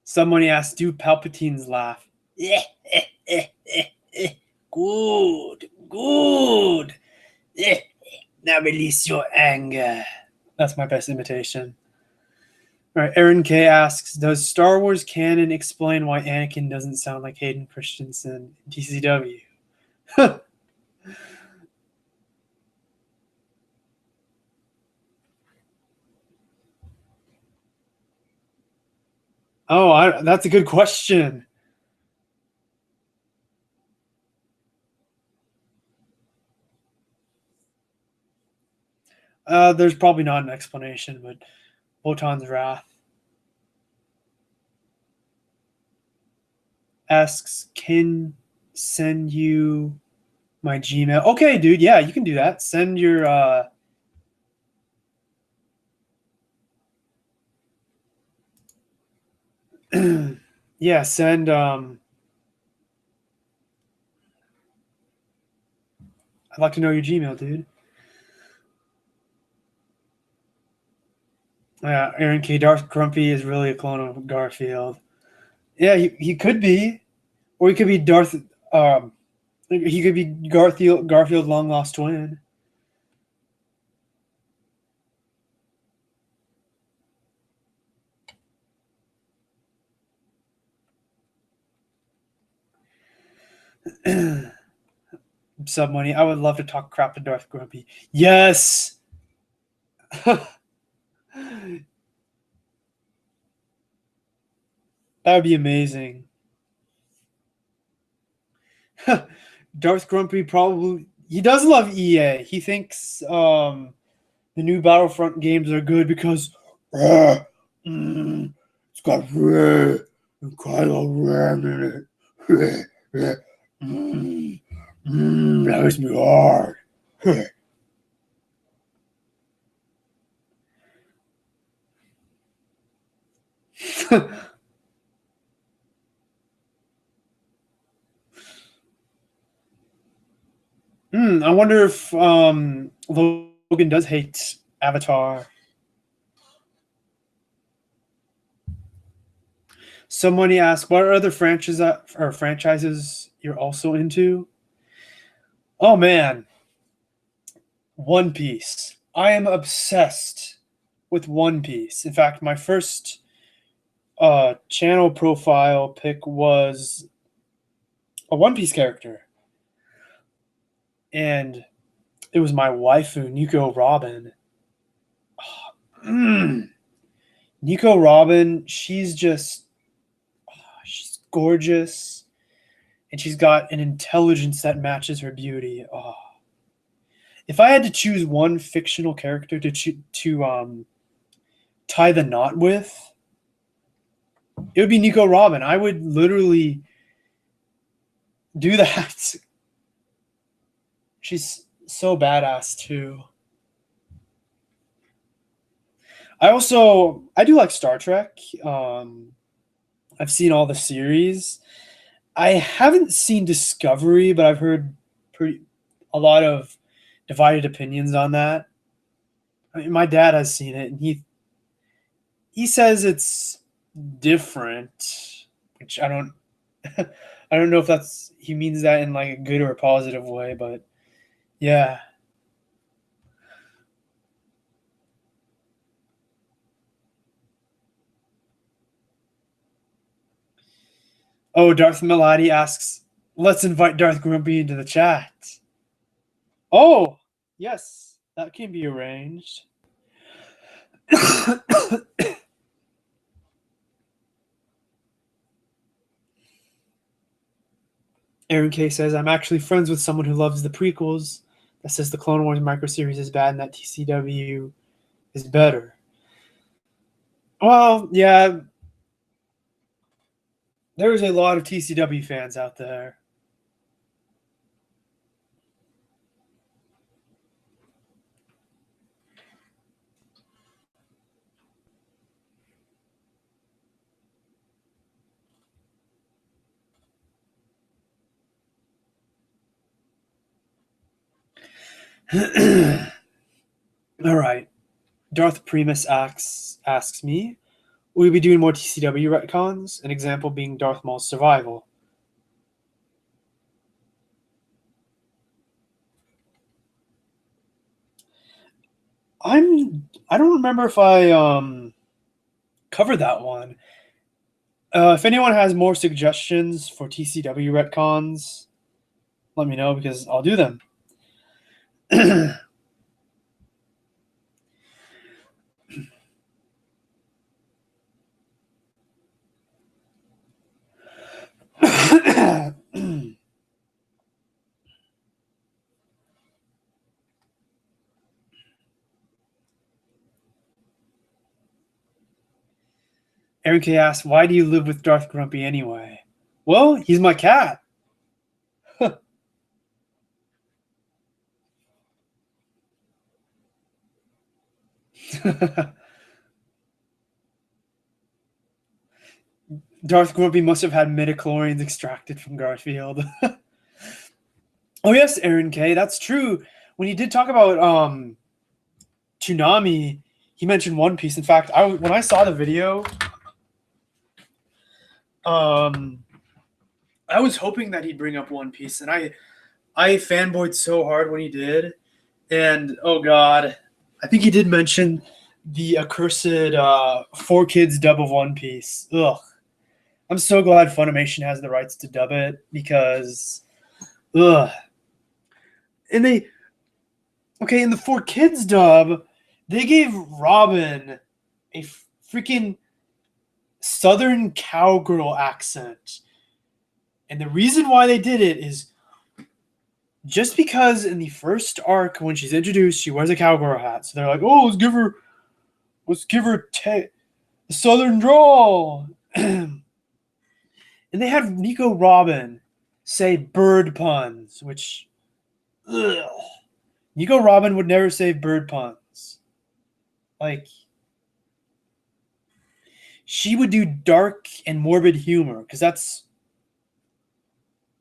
Somebody asked, do Palpatine's laugh? Good, good. Now release your anger. That's my best imitation. All right, Aaron K asks, does Star Wars canon explain why Anakin doesn't sound like Hayden Christensen in TCW? Oh, that's a good question. There's probably not an explanation, but Wotan's Wrath asks, can send you my Gmail. Okay, dude. Yeah, you can do that. Send your yeah, send I'd like to know your Gmail, dude. Yeah, Aaron K. Darth Grumpy is really a clone of Garfield. Yeah, he could be. Or he could be Darth he could be Garfield long lost twin. Sub money. I would love to talk crap to Darth Grumpy. Yes. That would be amazing. Darth Grumpy probably he does love EA. He thinks the new Battlefront games are good because it's got Rey and Kylo Ren in it. That makes me hard. I wonder if Logan does hate Avatar. Somebody asked, "What are other franchises you're also into?" Oh man, One Piece. I am obsessed with One Piece. In fact, my first channel profile pic was a One Piece character, and it was my waifu, Nico Robin. Nico Robin, she's gorgeous, and she's got an intelligence that matches her beauty. Oh. If I had to choose one fictional character to tie the knot with, it would be Nico Robin. I would literally do that. She's so badass too. I do like Star Trek. I've seen all the series. I haven't seen Discovery, but I've heard a lot of divided opinions on that. I mean, my dad has seen it, and he says it's different, which I don't I don't know if he means that in like a good or a positive way, but yeah. Oh, Darth Miladi asks, "Let's invite Darth Grumpy into the chat." Oh, yes, that can be arranged. Aaron K says, "I'm actually friends with someone who loves the prequels. That says the Clone Wars micro series is bad and that TCW is better." Well, yeah, there's a lot of TCW fans out there. All right. Darth Primus asks me, "Will we be doing more TCW retcons? An example being Darth Maul's survival." I don't remember if I covered that one. If anyone has more suggestions for TCW retcons, let me know because I'll do them. Aaron K asks, "Why do you live with Darth Grumpy anyway?" Well, he's my cat. Darth Grumpy must have had midichlorians extracted from Garfield. Oh yes, Aaron K, that's true. When he did talk about Toonami, he mentioned One Piece. In fact, when I saw the video, I was hoping that he'd bring up One Piece, and I fanboyed so hard when he did. And oh god, I think he did mention the accursed 4Kids dub of One Piece. Ugh. I'm so glad Funimation has the rights to dub it because ugh. And in the 4Kids dub, they gave Robin a freaking Southern cowgirl accent. And the reason why they did it is just because in the first arc, when she's introduced, she wears a cowgirl hat. So they're like, "Oh, let's give her a Southern drawl." And they had Nico Robin say bird puns, which ugh. Nico Robin would never say bird puns. Like, she would do dark and morbid humor because that's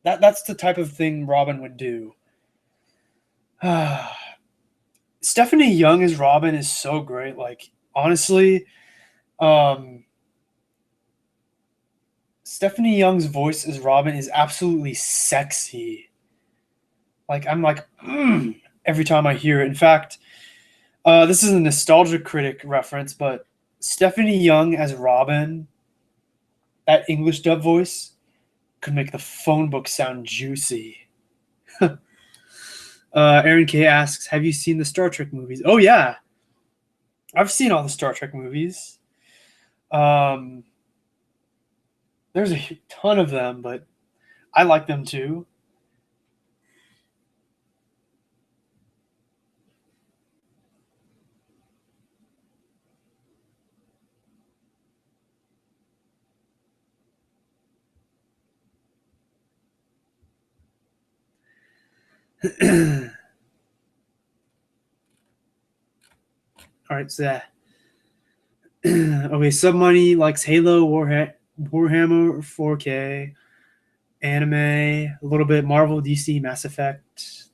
the type of thing Robin would do. Stephanie Young as Robin is so great. Like honestly, um, Stephanie Young's voice as Robin is absolutely sexy. Like I'm like every time I hear it. In fact, this is a nostalgia critic reference, but Stephanie Young as Robin, that English dub voice could make the phone book sound juicy. Aaron K asks, "Have you seen the Star Trek movies?" Oh yeah, I've seen all the Star Trek movies. Um, there's a ton of them, but I like them too. All right, so okay, Submoney likes Halo, Warhammer 4K, anime, a little bit Marvel, DC, Mass Effect.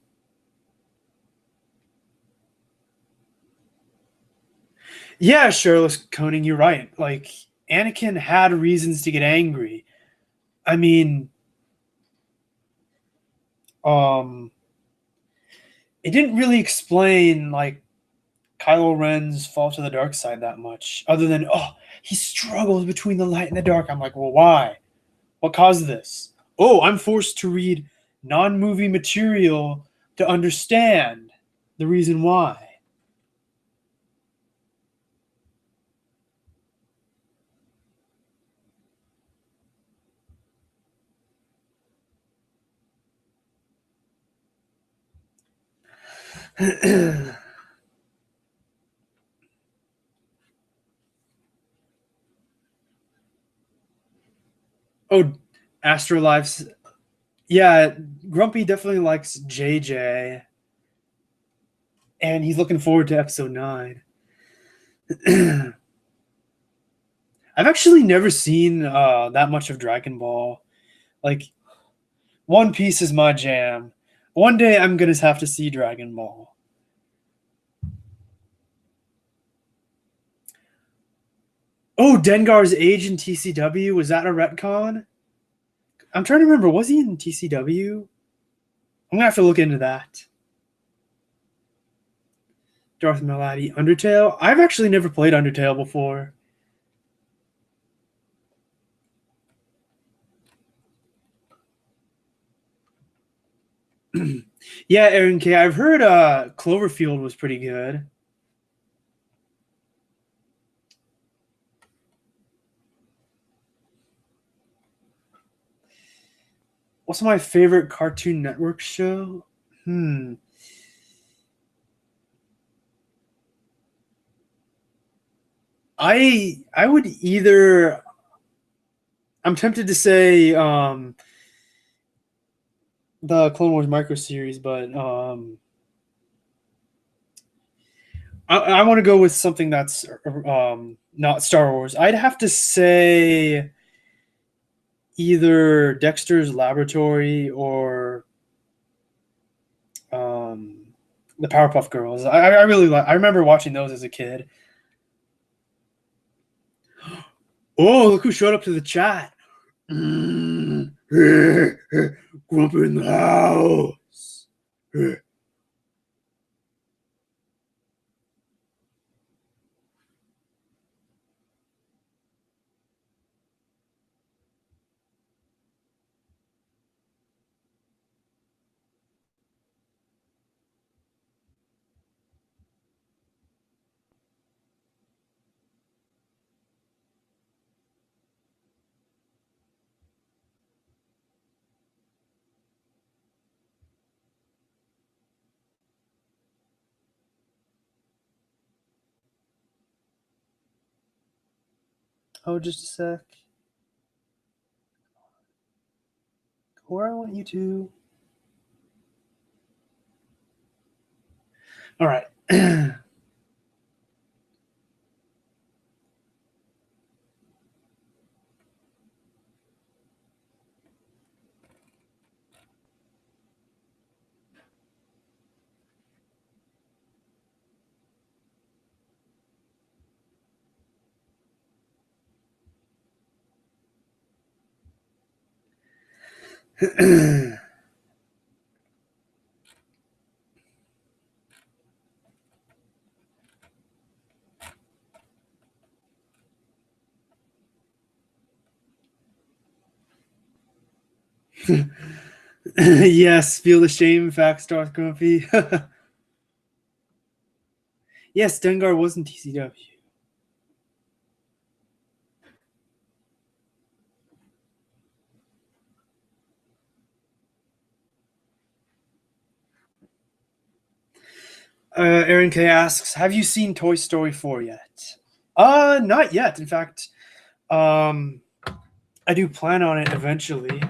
Yeah, Sherlock Coning, you're right. Like Anakin had reasons to get angry. I mean, um, it didn't really explain like Kylo Ren's fall to the dark side that much, other than he struggles between the light and the dark. I'm like, well, why? What caused this? Oh, I'm forced to read non-movie material to understand the reason why. Okay, oh, Astrolife's yeah, Grumpy definitely likes JJ, and he's looking forward to episode 9. I've actually never seen that much of Dragon Ball. Like One Piece is my jam. One day I'm gonna have to see Dragon Ball. Oh, Dengar's age in TCW, was that a retcon? I'm trying to remember. Was he in TCW? I'm gonna have to look into that. Darth Maladi, Undertale. I've actually never played Undertale before. Yeah, Aaron K. I've heard Cloverfield was pretty good. What's my favorite Cartoon Network show? Hmm. I would either. I'm tempted to say the Clone Wars micro series, but I want to go with something that's not Star Wars. I'd have to say either Dexter's Laboratory or um, the Powerpuff Girls. I really like. I remember watching those as a kid. Oh, look who showed up to the chat. Mm. Grumpy in the house. Oh, just a sec. Where I want you to. All right. Yes, feel the shame. Facts, Darth Grumpy. Yes, Dengar was in TCW. Aaron K asks, "Have you seen Toy Story 4 yet?" Not yet. In fact, um, I do plan on it eventually.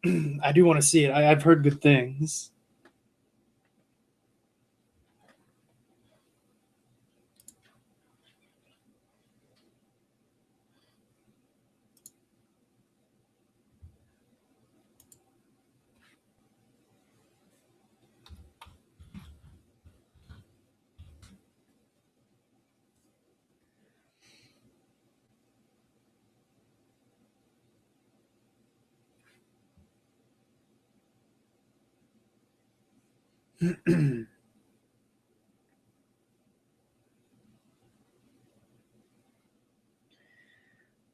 I do want to see it. I've heard good things.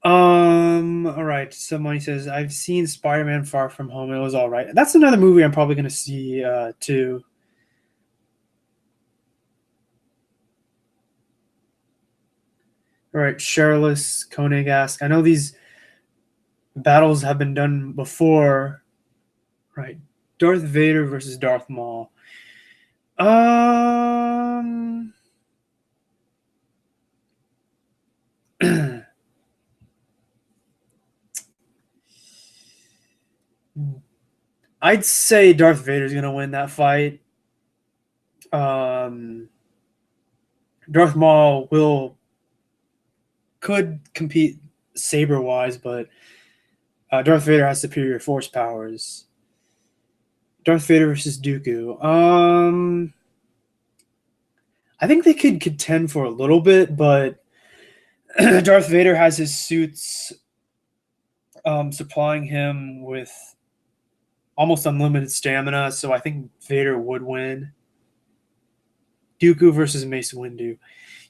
All right. Somebody says I've seen Spider-Man: Far From Home. It was all right. That's another movie I'm probably going to see too. All right. Shirtless Koenig asks, I know these battles have been done before. Right. Darth Vader versus Darth Maul. Um. I'd say Darth Vader's gonna win that fight. Um, Darth Maul could compete saber wise, but Darth Vader has superior force powers. Darth Vader versus Dooku. I think they could contend for a little bit, but Darth Vader has his suits supplying him with almost unlimited stamina, so I think Vader would win. Dooku versus Mace Windu.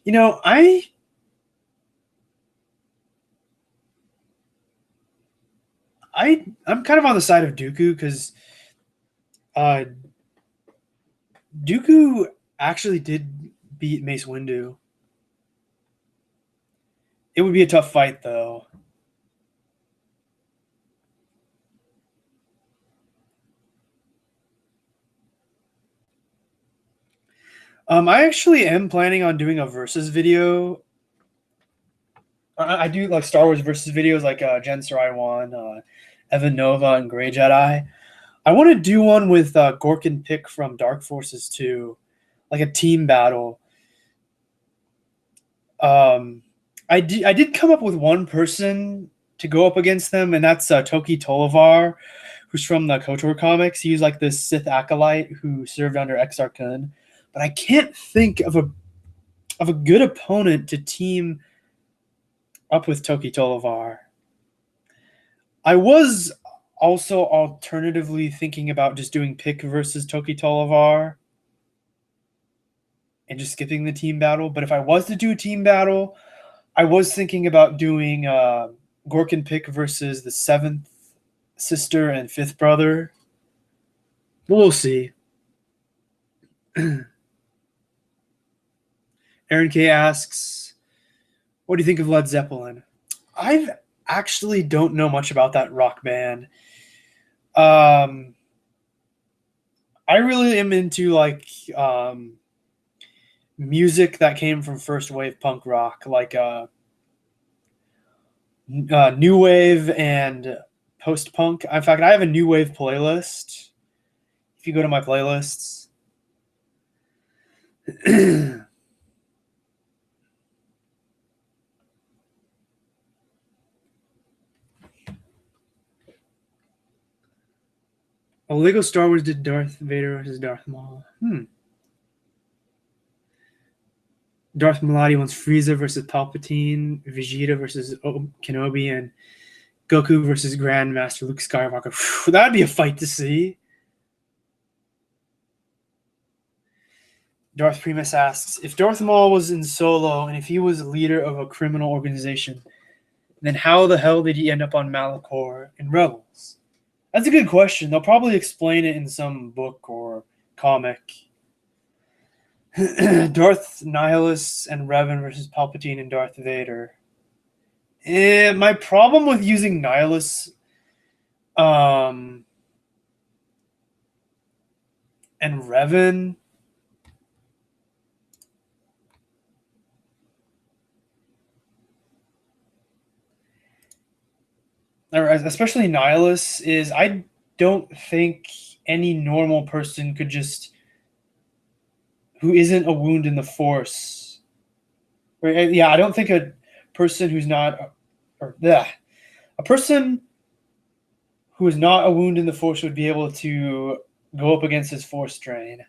You know, I'm kind of on the side of Dooku because uh, Dooku actually did beat Mace Windu. It would be a tough fight though. I actually am planning on doing a versus video. I do like Star Wars versus videos, like Jen Sarai one, Evan Nova, and Grey Jedi. I want to do one with Gorkin Pick from Dark Forces 2, like a team battle. Um, I did come up with one person to go up against them, and that's Toki Tolivar, who's from the KOTOR comics. He's like this Sith acolyte who served under Exar Kun. But I can't think of a good opponent to team up with Toki Tolivar. I was also alternatively thinking about just doing Pick versus Toki Tolivar and just skipping the team battle. But if I was to do a team battle, I was thinking about doing Gorkin Pick versus the seventh sister and fifth brother. We'll see. Aaron K asks, "What do you think of Led Zeppelin?" I actually don't know much about that rock band. Um, I really am into like music that came from first wave punk rock, like new wave and post punk. In fact, I have a new wave playlist. If you go to my playlists, oh, Lego Star Wars did Darth Vader versus Darth Maul. Darth Maladi wants Frieza versus Palpatine, Vegeta versus Kenobi, and Goku versus Grandmaster Luke Skywalker. Phew, that'd be a fight to see. Darth Primus asks, if Darth Maul was in Solo and if he was a leader of a criminal organization, then how the hell did he end up on Malachor in Rebels? That's a good question. They'll probably explain it in some book or comic. Darth Nihilus and Revan versus Palpatine and Darth Vader. My problem with using Nihilus and Revan, or especially Nihilus, is I don't think any normal person could just, who isn't a wound in the Force. Right? Yeah, I don't think a person who's not, or yeah, a person who is not a wound in the Force would be able to go up against his Force drain.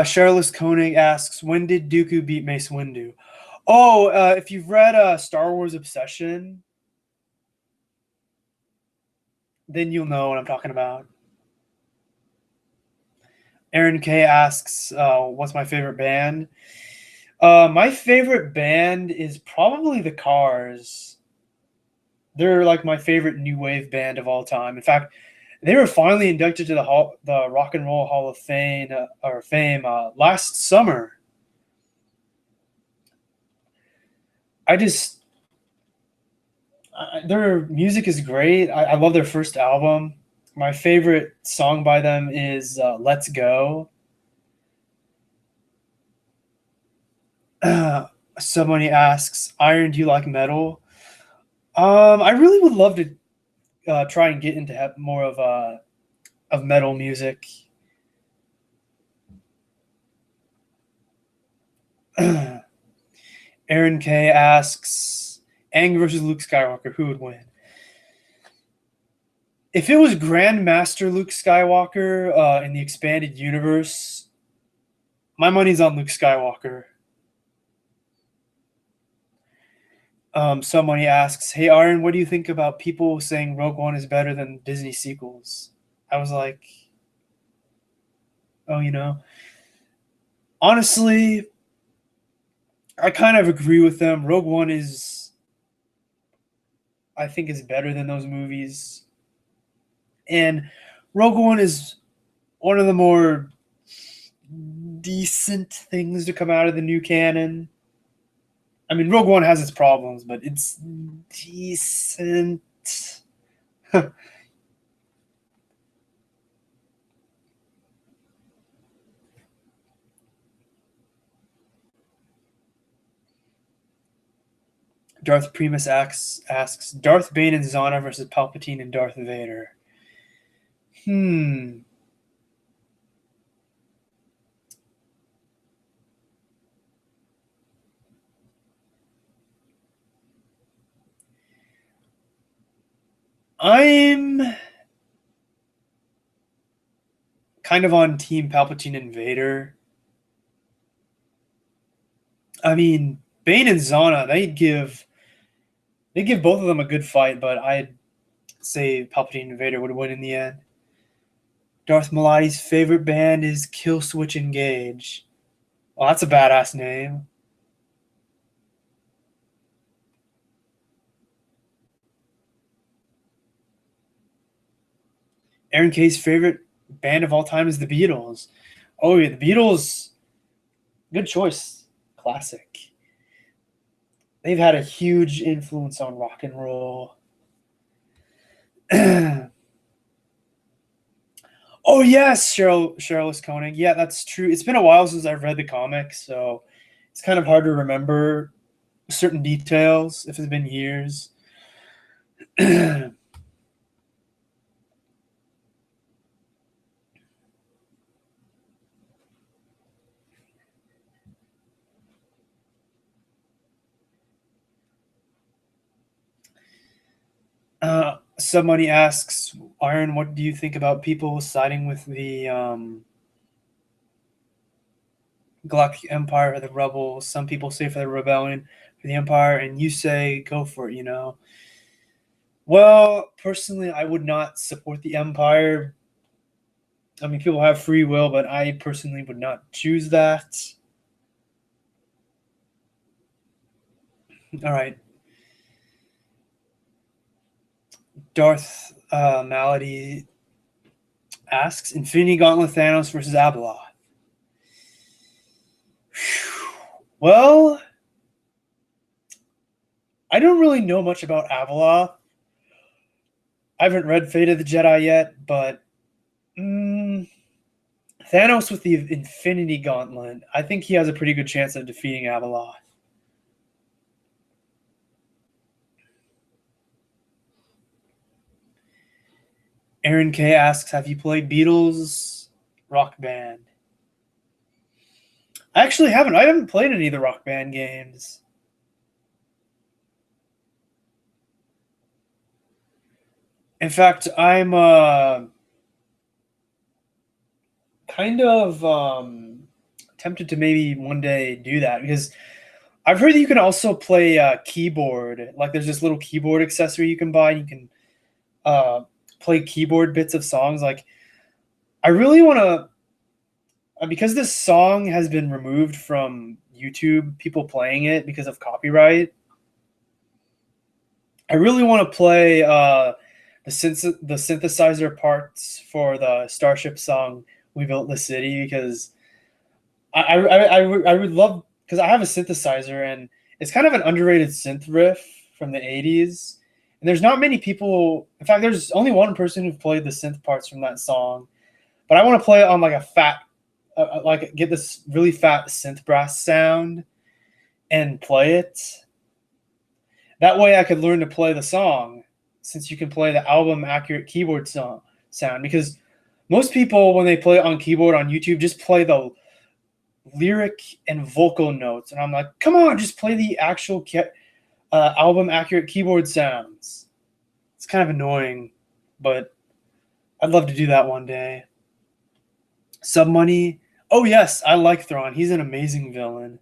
Charles Koenig asks, when did Dooku beat Mace Windu? Oh, if you've read Star Wars Obsession, then you'll know what I'm talking about. Aaron K asks, what's my favorite band? My favorite band is probably the Cars. They're like my favorite new wave band of all time. In fact, they were finally inducted to the Rock and Roll Hall of Fame last summer. Their music is great. I love their first album. My favorite song by them is "Let's Go." Somebody asks, "Iron, do you like metal?" I really would love to try and get into more of metal music. Aaron K asks, Aang versus Luke Skywalker, who would win? If it was Grandmaster Luke Skywalker in the expanded universe, my money's on Luke Skywalker. Somebody asks, hey, Aaron, what do you think about people saying Rogue One is better than Disney sequels? I was like, oh, honestly, I kind of agree with them. Rogue One I think, is better than those movies. And Rogue One is one of the more decent things to come out of the new canon. I mean, Rogue One has its problems, but it's decent. Darth Primus asks Darth Bane and Zana versus Palpatine and Darth Vader. I'm kind of on Team Palpatine and Vader. I mean, Bane and Zana, they give both of them a good fight, but I'd say Palpatine and Vader would win in the end. Darth Maladi's favorite band is Killswitch Engage. Well, that's a badass name. Aaron K's favorite band of all time is the Beatles. Oh yeah, the Beatles. Good choice. Classic. They've had a huge influence on rock and roll. Oh yes, Cheryl Koenig. Yeah, that's true. It's been a while since I've read the comics, so it's kind of hard to remember certain details if it's been years. Somebody asks, Iron, what do you think about people siding with the Galactic Empire or the Rebels? Some people say for the Rebellion, for the Empire, and you say go for it. Well, personally, I would not support the Empire. I mean, people have free will, but I personally would not choose that. All right. Darth Malady asks, Infinity Gauntlet Thanos versus Abeloth. Well, I don't really know much about Abeloth. I haven't read Fate of the Jedi yet, but Thanos with the Infinity Gauntlet, I think he has a pretty good chance of defeating Abeloth. Aaron K asks, have you played Beatles Rock Band? I actually haven't. I haven't played any of the Rock Band games. In fact, I'm kind of tempted to maybe one day do that because I've heard that you can also play keyboard. Like there's this little keyboard accessory you can buy. And you can play keyboard bits of songs. Like I really want to, because this song has been removed from YouTube, people playing it because of copyright. I really want to play the synthesizer parts for the Starship song "We Built the City" because I would love, because I have a synthesizer and it's kind of an underrated synth riff from the 80s. And there's not many people, in fact, there's only one person who's played the synth parts from that song. But I want to play it on like a fat, like get this really fat synth brass sound and play it. That way I could learn to play the song since you can play the album accurate keyboard sound. Because most people, when they play it on keyboard on YouTube, just play the lyric and vocal notes. And I'm like, come on, just play the actual album accurate keyboard sounds. It's kind of annoying, but I'd love to do that one day. Submoney. Oh, yes, I like Thrawn. He's an amazing villain.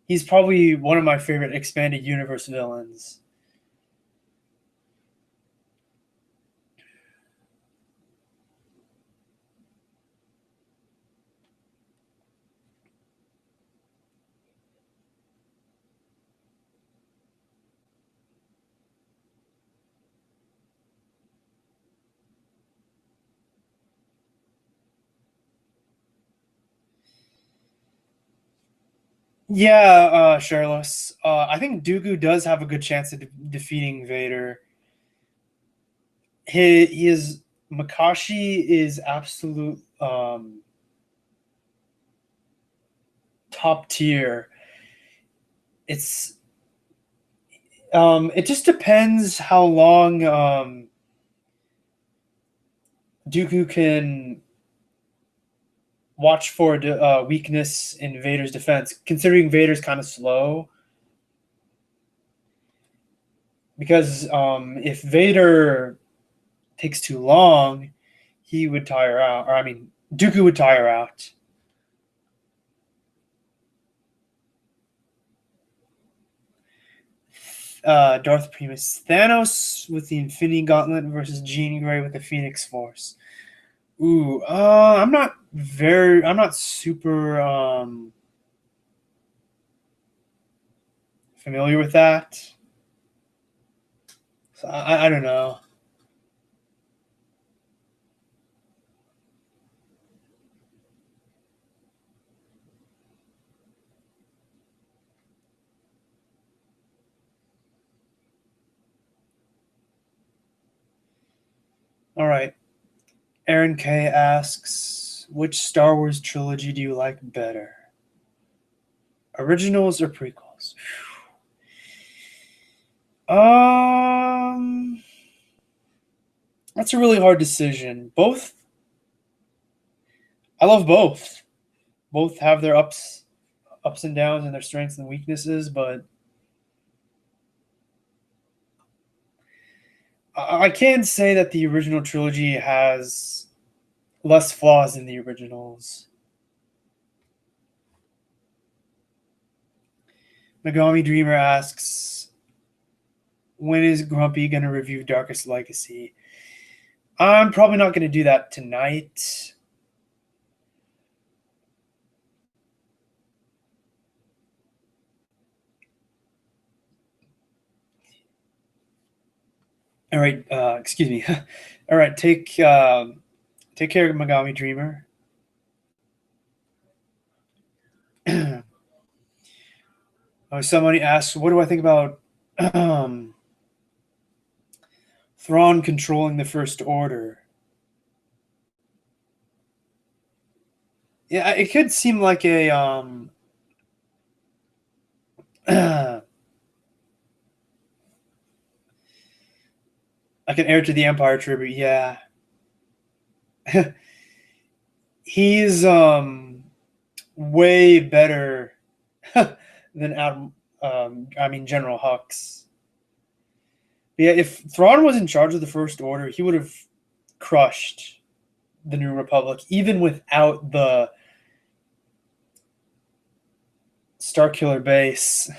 He's probably one of my favorite expanded universe villains. Yeah, Sherlos. I think Dooku does have a good chance of defeating Vader. He is Makashi is absolute top tier. It's it just depends how long Dooku can watch for weakness in Vader's defense, considering Vader's kind of slow. Because if Vader takes too long, he would tire out. Or I mean, Dooku would tire out. Darth Primus. Thanos with the Infinity Gauntlet versus Jean Grey with the Phoenix Force. Ooh, I'm not super familiar with that. So I don't know. All right. Aaron K asks, which Star Wars trilogy do you like better? Originals or prequels? That's a really hard decision. Both, I love both. Both have their ups and downs and their strengths and weaknesses, but I can say that the original trilogy has less flaws than the originals. Megami Dreamer asks, when is Grumpy going to review Darkest Legacy? I'm probably not going to do that tonight. All right, excuse me. All right, take care, Megami Dreamer. Somebody asks, what do I think about Thrawn controlling the First Order? Yeah, it could seem like a like an Heir to the Empire tribute. Yeah, he's way better than Adam. I mean General Hux. But yeah, if Thrawn was in charge of the First Order, he would have crushed the New Republic, even without the Starkiller base.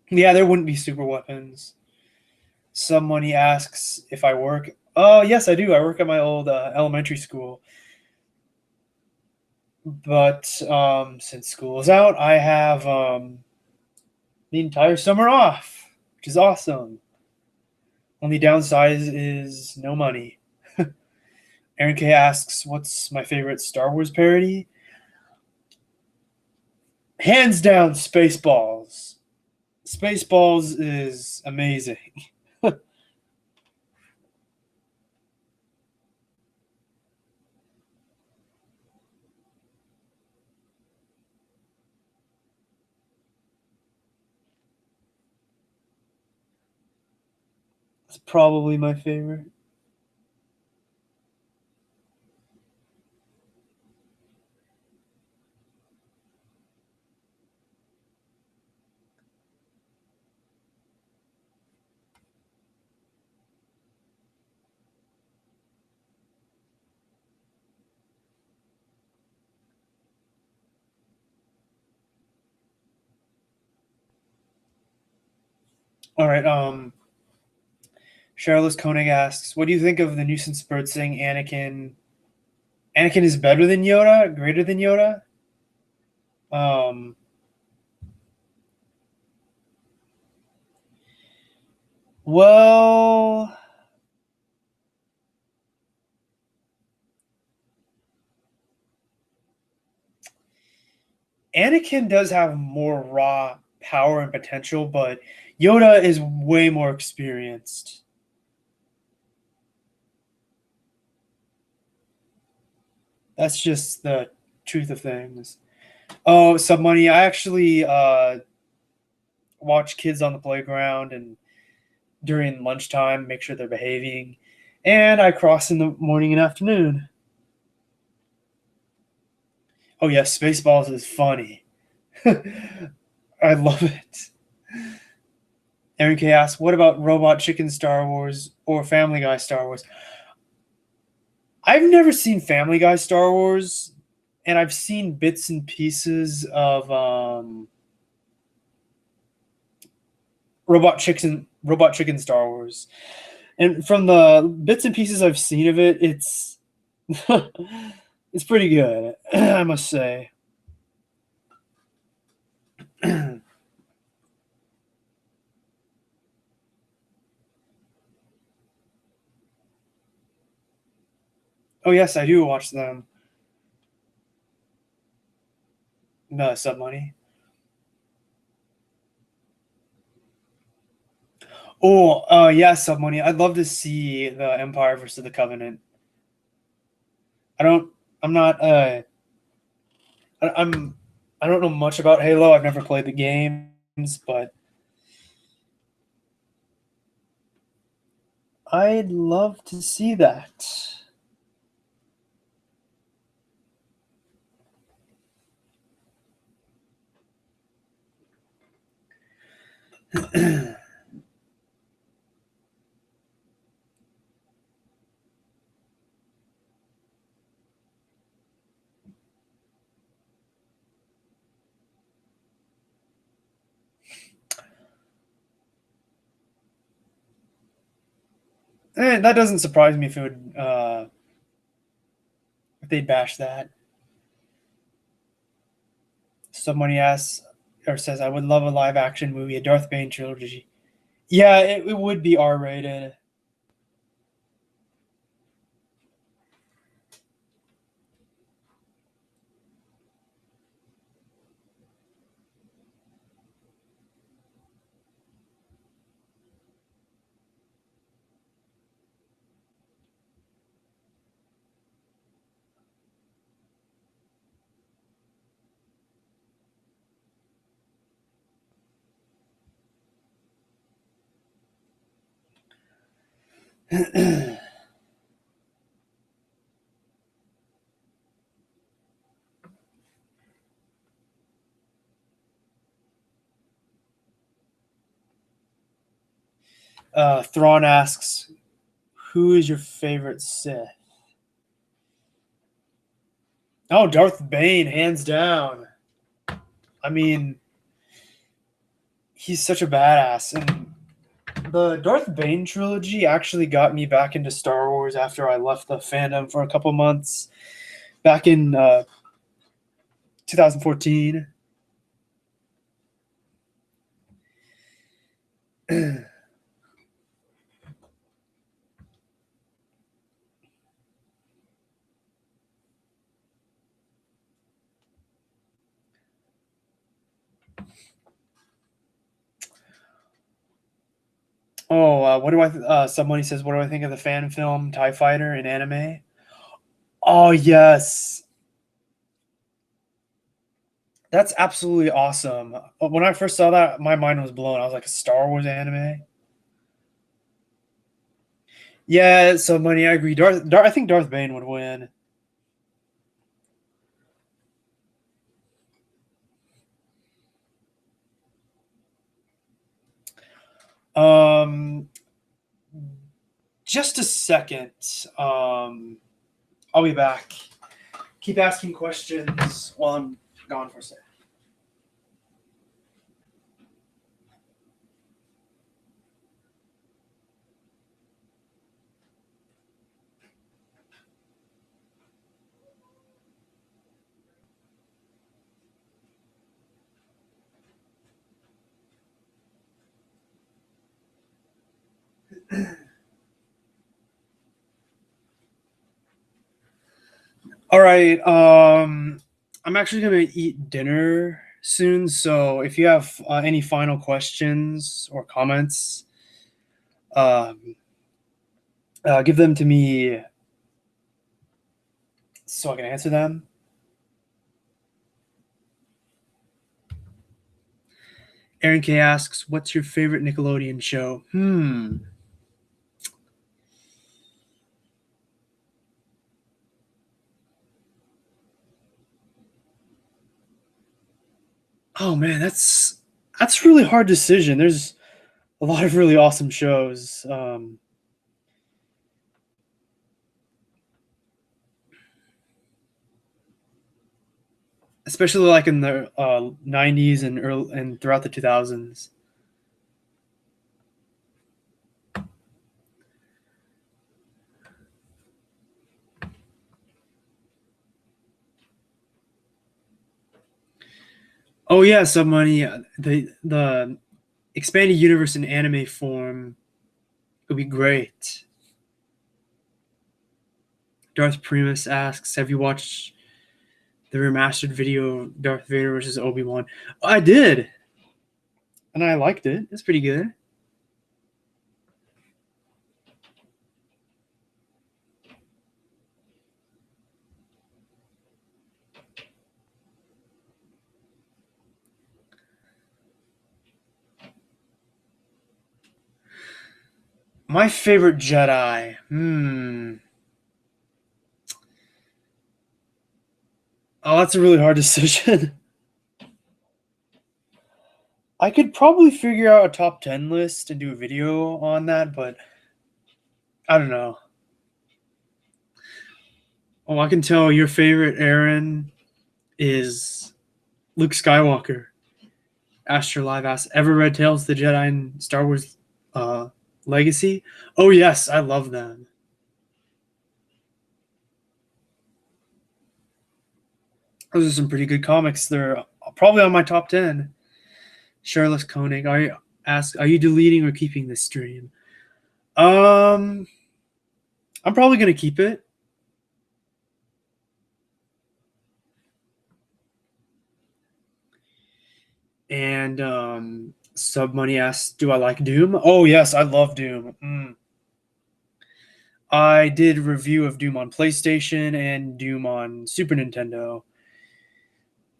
Yeah, there wouldn't be super weapons. Somebody asks if I work. Oh, yes, I do. I work at my old elementary school. But since school is out, I have the entire summer off, which is awesome. Only downside is no money. Aaron K asks, what's my favorite Star Wars parody? Hands down, Spaceballs. Spaceballs is amazing. It's probably my favorite. All right. Charles Koenig asks, what do you think of the nuisance bird saying Anakin? Anakin is better than Yoda, greater than Yoda. Um, well, Anakin does have more raw power and potential, but Yoda is way more experienced. That's just the truth of things. Oh, Submoney, I actually watch kids on the playground and during lunchtime, make sure they're behaving, and I cross in the morning and afternoon. Oh yes, Spaceballs is funny. I love it. Aaron K asks, what about Robot Chicken Star Wars or Family Guy Star Wars? I've never seen Family Guy Star Wars, and I've seen bits and pieces of Robot Chicken Star Wars. And from the bits and pieces I've seen of it, it's it's pretty good, I must say. Oh yes, I do watch them. No, Sub Money. Oh, yeah, Sub Money. I'd love to see the Empire versus the Covenant. I don't. I'm not. I'm. I don't know much about Halo. I've never played the games, but I'd love to see that. That doesn't surprise me if it would if they'd bash that. Somebody asks or says, "I would love a live action movie, a Darth Bane trilogy." Yeah, it would be R rated. Thrawn asks, "Who is your favorite Sith?" Oh, Darth Bane, hands down. I mean, he's such a badass, and the Darth Bane trilogy actually got me back into Star Wars after I left the fandom for a couple months back in 2014. Oh, what do I? Somebody says, "What do I think of the fan film Tie Fighter in anime?" Oh yes, that's absolutely awesome. When I first saw that, my mind was blown. I was like, "A Star Wars anime?" Yeah, so money. I agree. I think Darth Bane would win. Um, just a second. I'll be back. Keep asking questions while I'm gone for a second. All right. I'm actually gonna eat dinner soon, so if you have any final questions or comments, um, give them to me so I can answer them. Aaron K asks, "What's your favorite Nickelodeon show?" Oh man, that's a really hard decision. There's a lot of really awesome shows. Especially like in the 90s and early and throughout the 2000s. Oh yeah, so money. The expanded universe in anime form would be great. Darth Primus asks, "Have you watched the remastered video Darth Vader versus Obi Wan?" I did, and I liked it. It's pretty good. My favorite Jedi. Oh, that's a really hard decision. I could probably figure out a top 10 list and do a video on that, but I don't know. Oh, I can tell your favorite Aaron is Luke Skywalker. Astrolive asks, ever read Tales of the Jedi and Star Wars uh, Legacy? Oh, yes, I love them. Those are some pretty good comics. They're probably on my top 10. Charles Koenig, are you deleting or keeping this stream? I'm probably gonna keep it. And Sub Money asks, do I like Doom? Oh yes, I love Doom. I did a review of Doom on PlayStation and Doom on Super Nintendo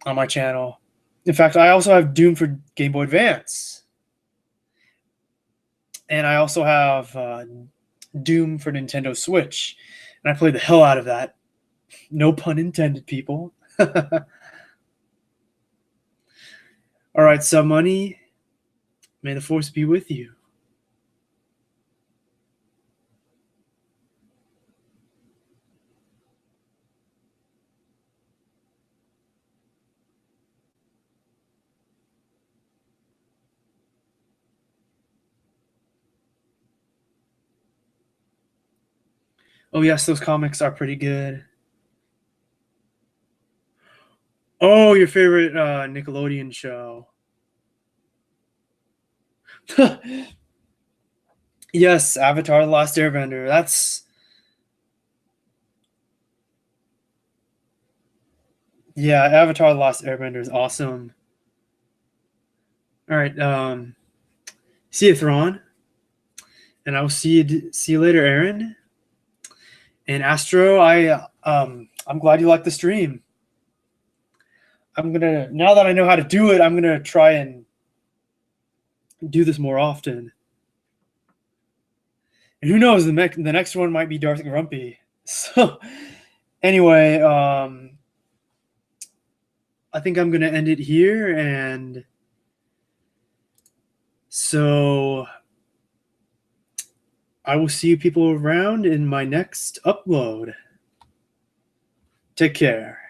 on my channel. In fact, I also have Doom for Game Boy Advance. And I also have Doom for Nintendo Switch. And I played the hell out of that. No pun intended, people. All right, Sub Money. May the force be with you. Oh, yes, those comics are pretty good. Oh, your favorite Nickelodeon show. Yes, Avatar The Last Airbender. Yeah, Avatar The Last Airbender is awesome. All right, see you, Thrawn. And I will see you later, Aaron. And Astro, I'm glad you liked the stream. Now that I know how to do it, I'm gonna try and do this more often. And who knows, the next one might be Darth Grumpy. So anyway, I think I'm gonna end it here, and so I will see you people around in my next upload. Take care.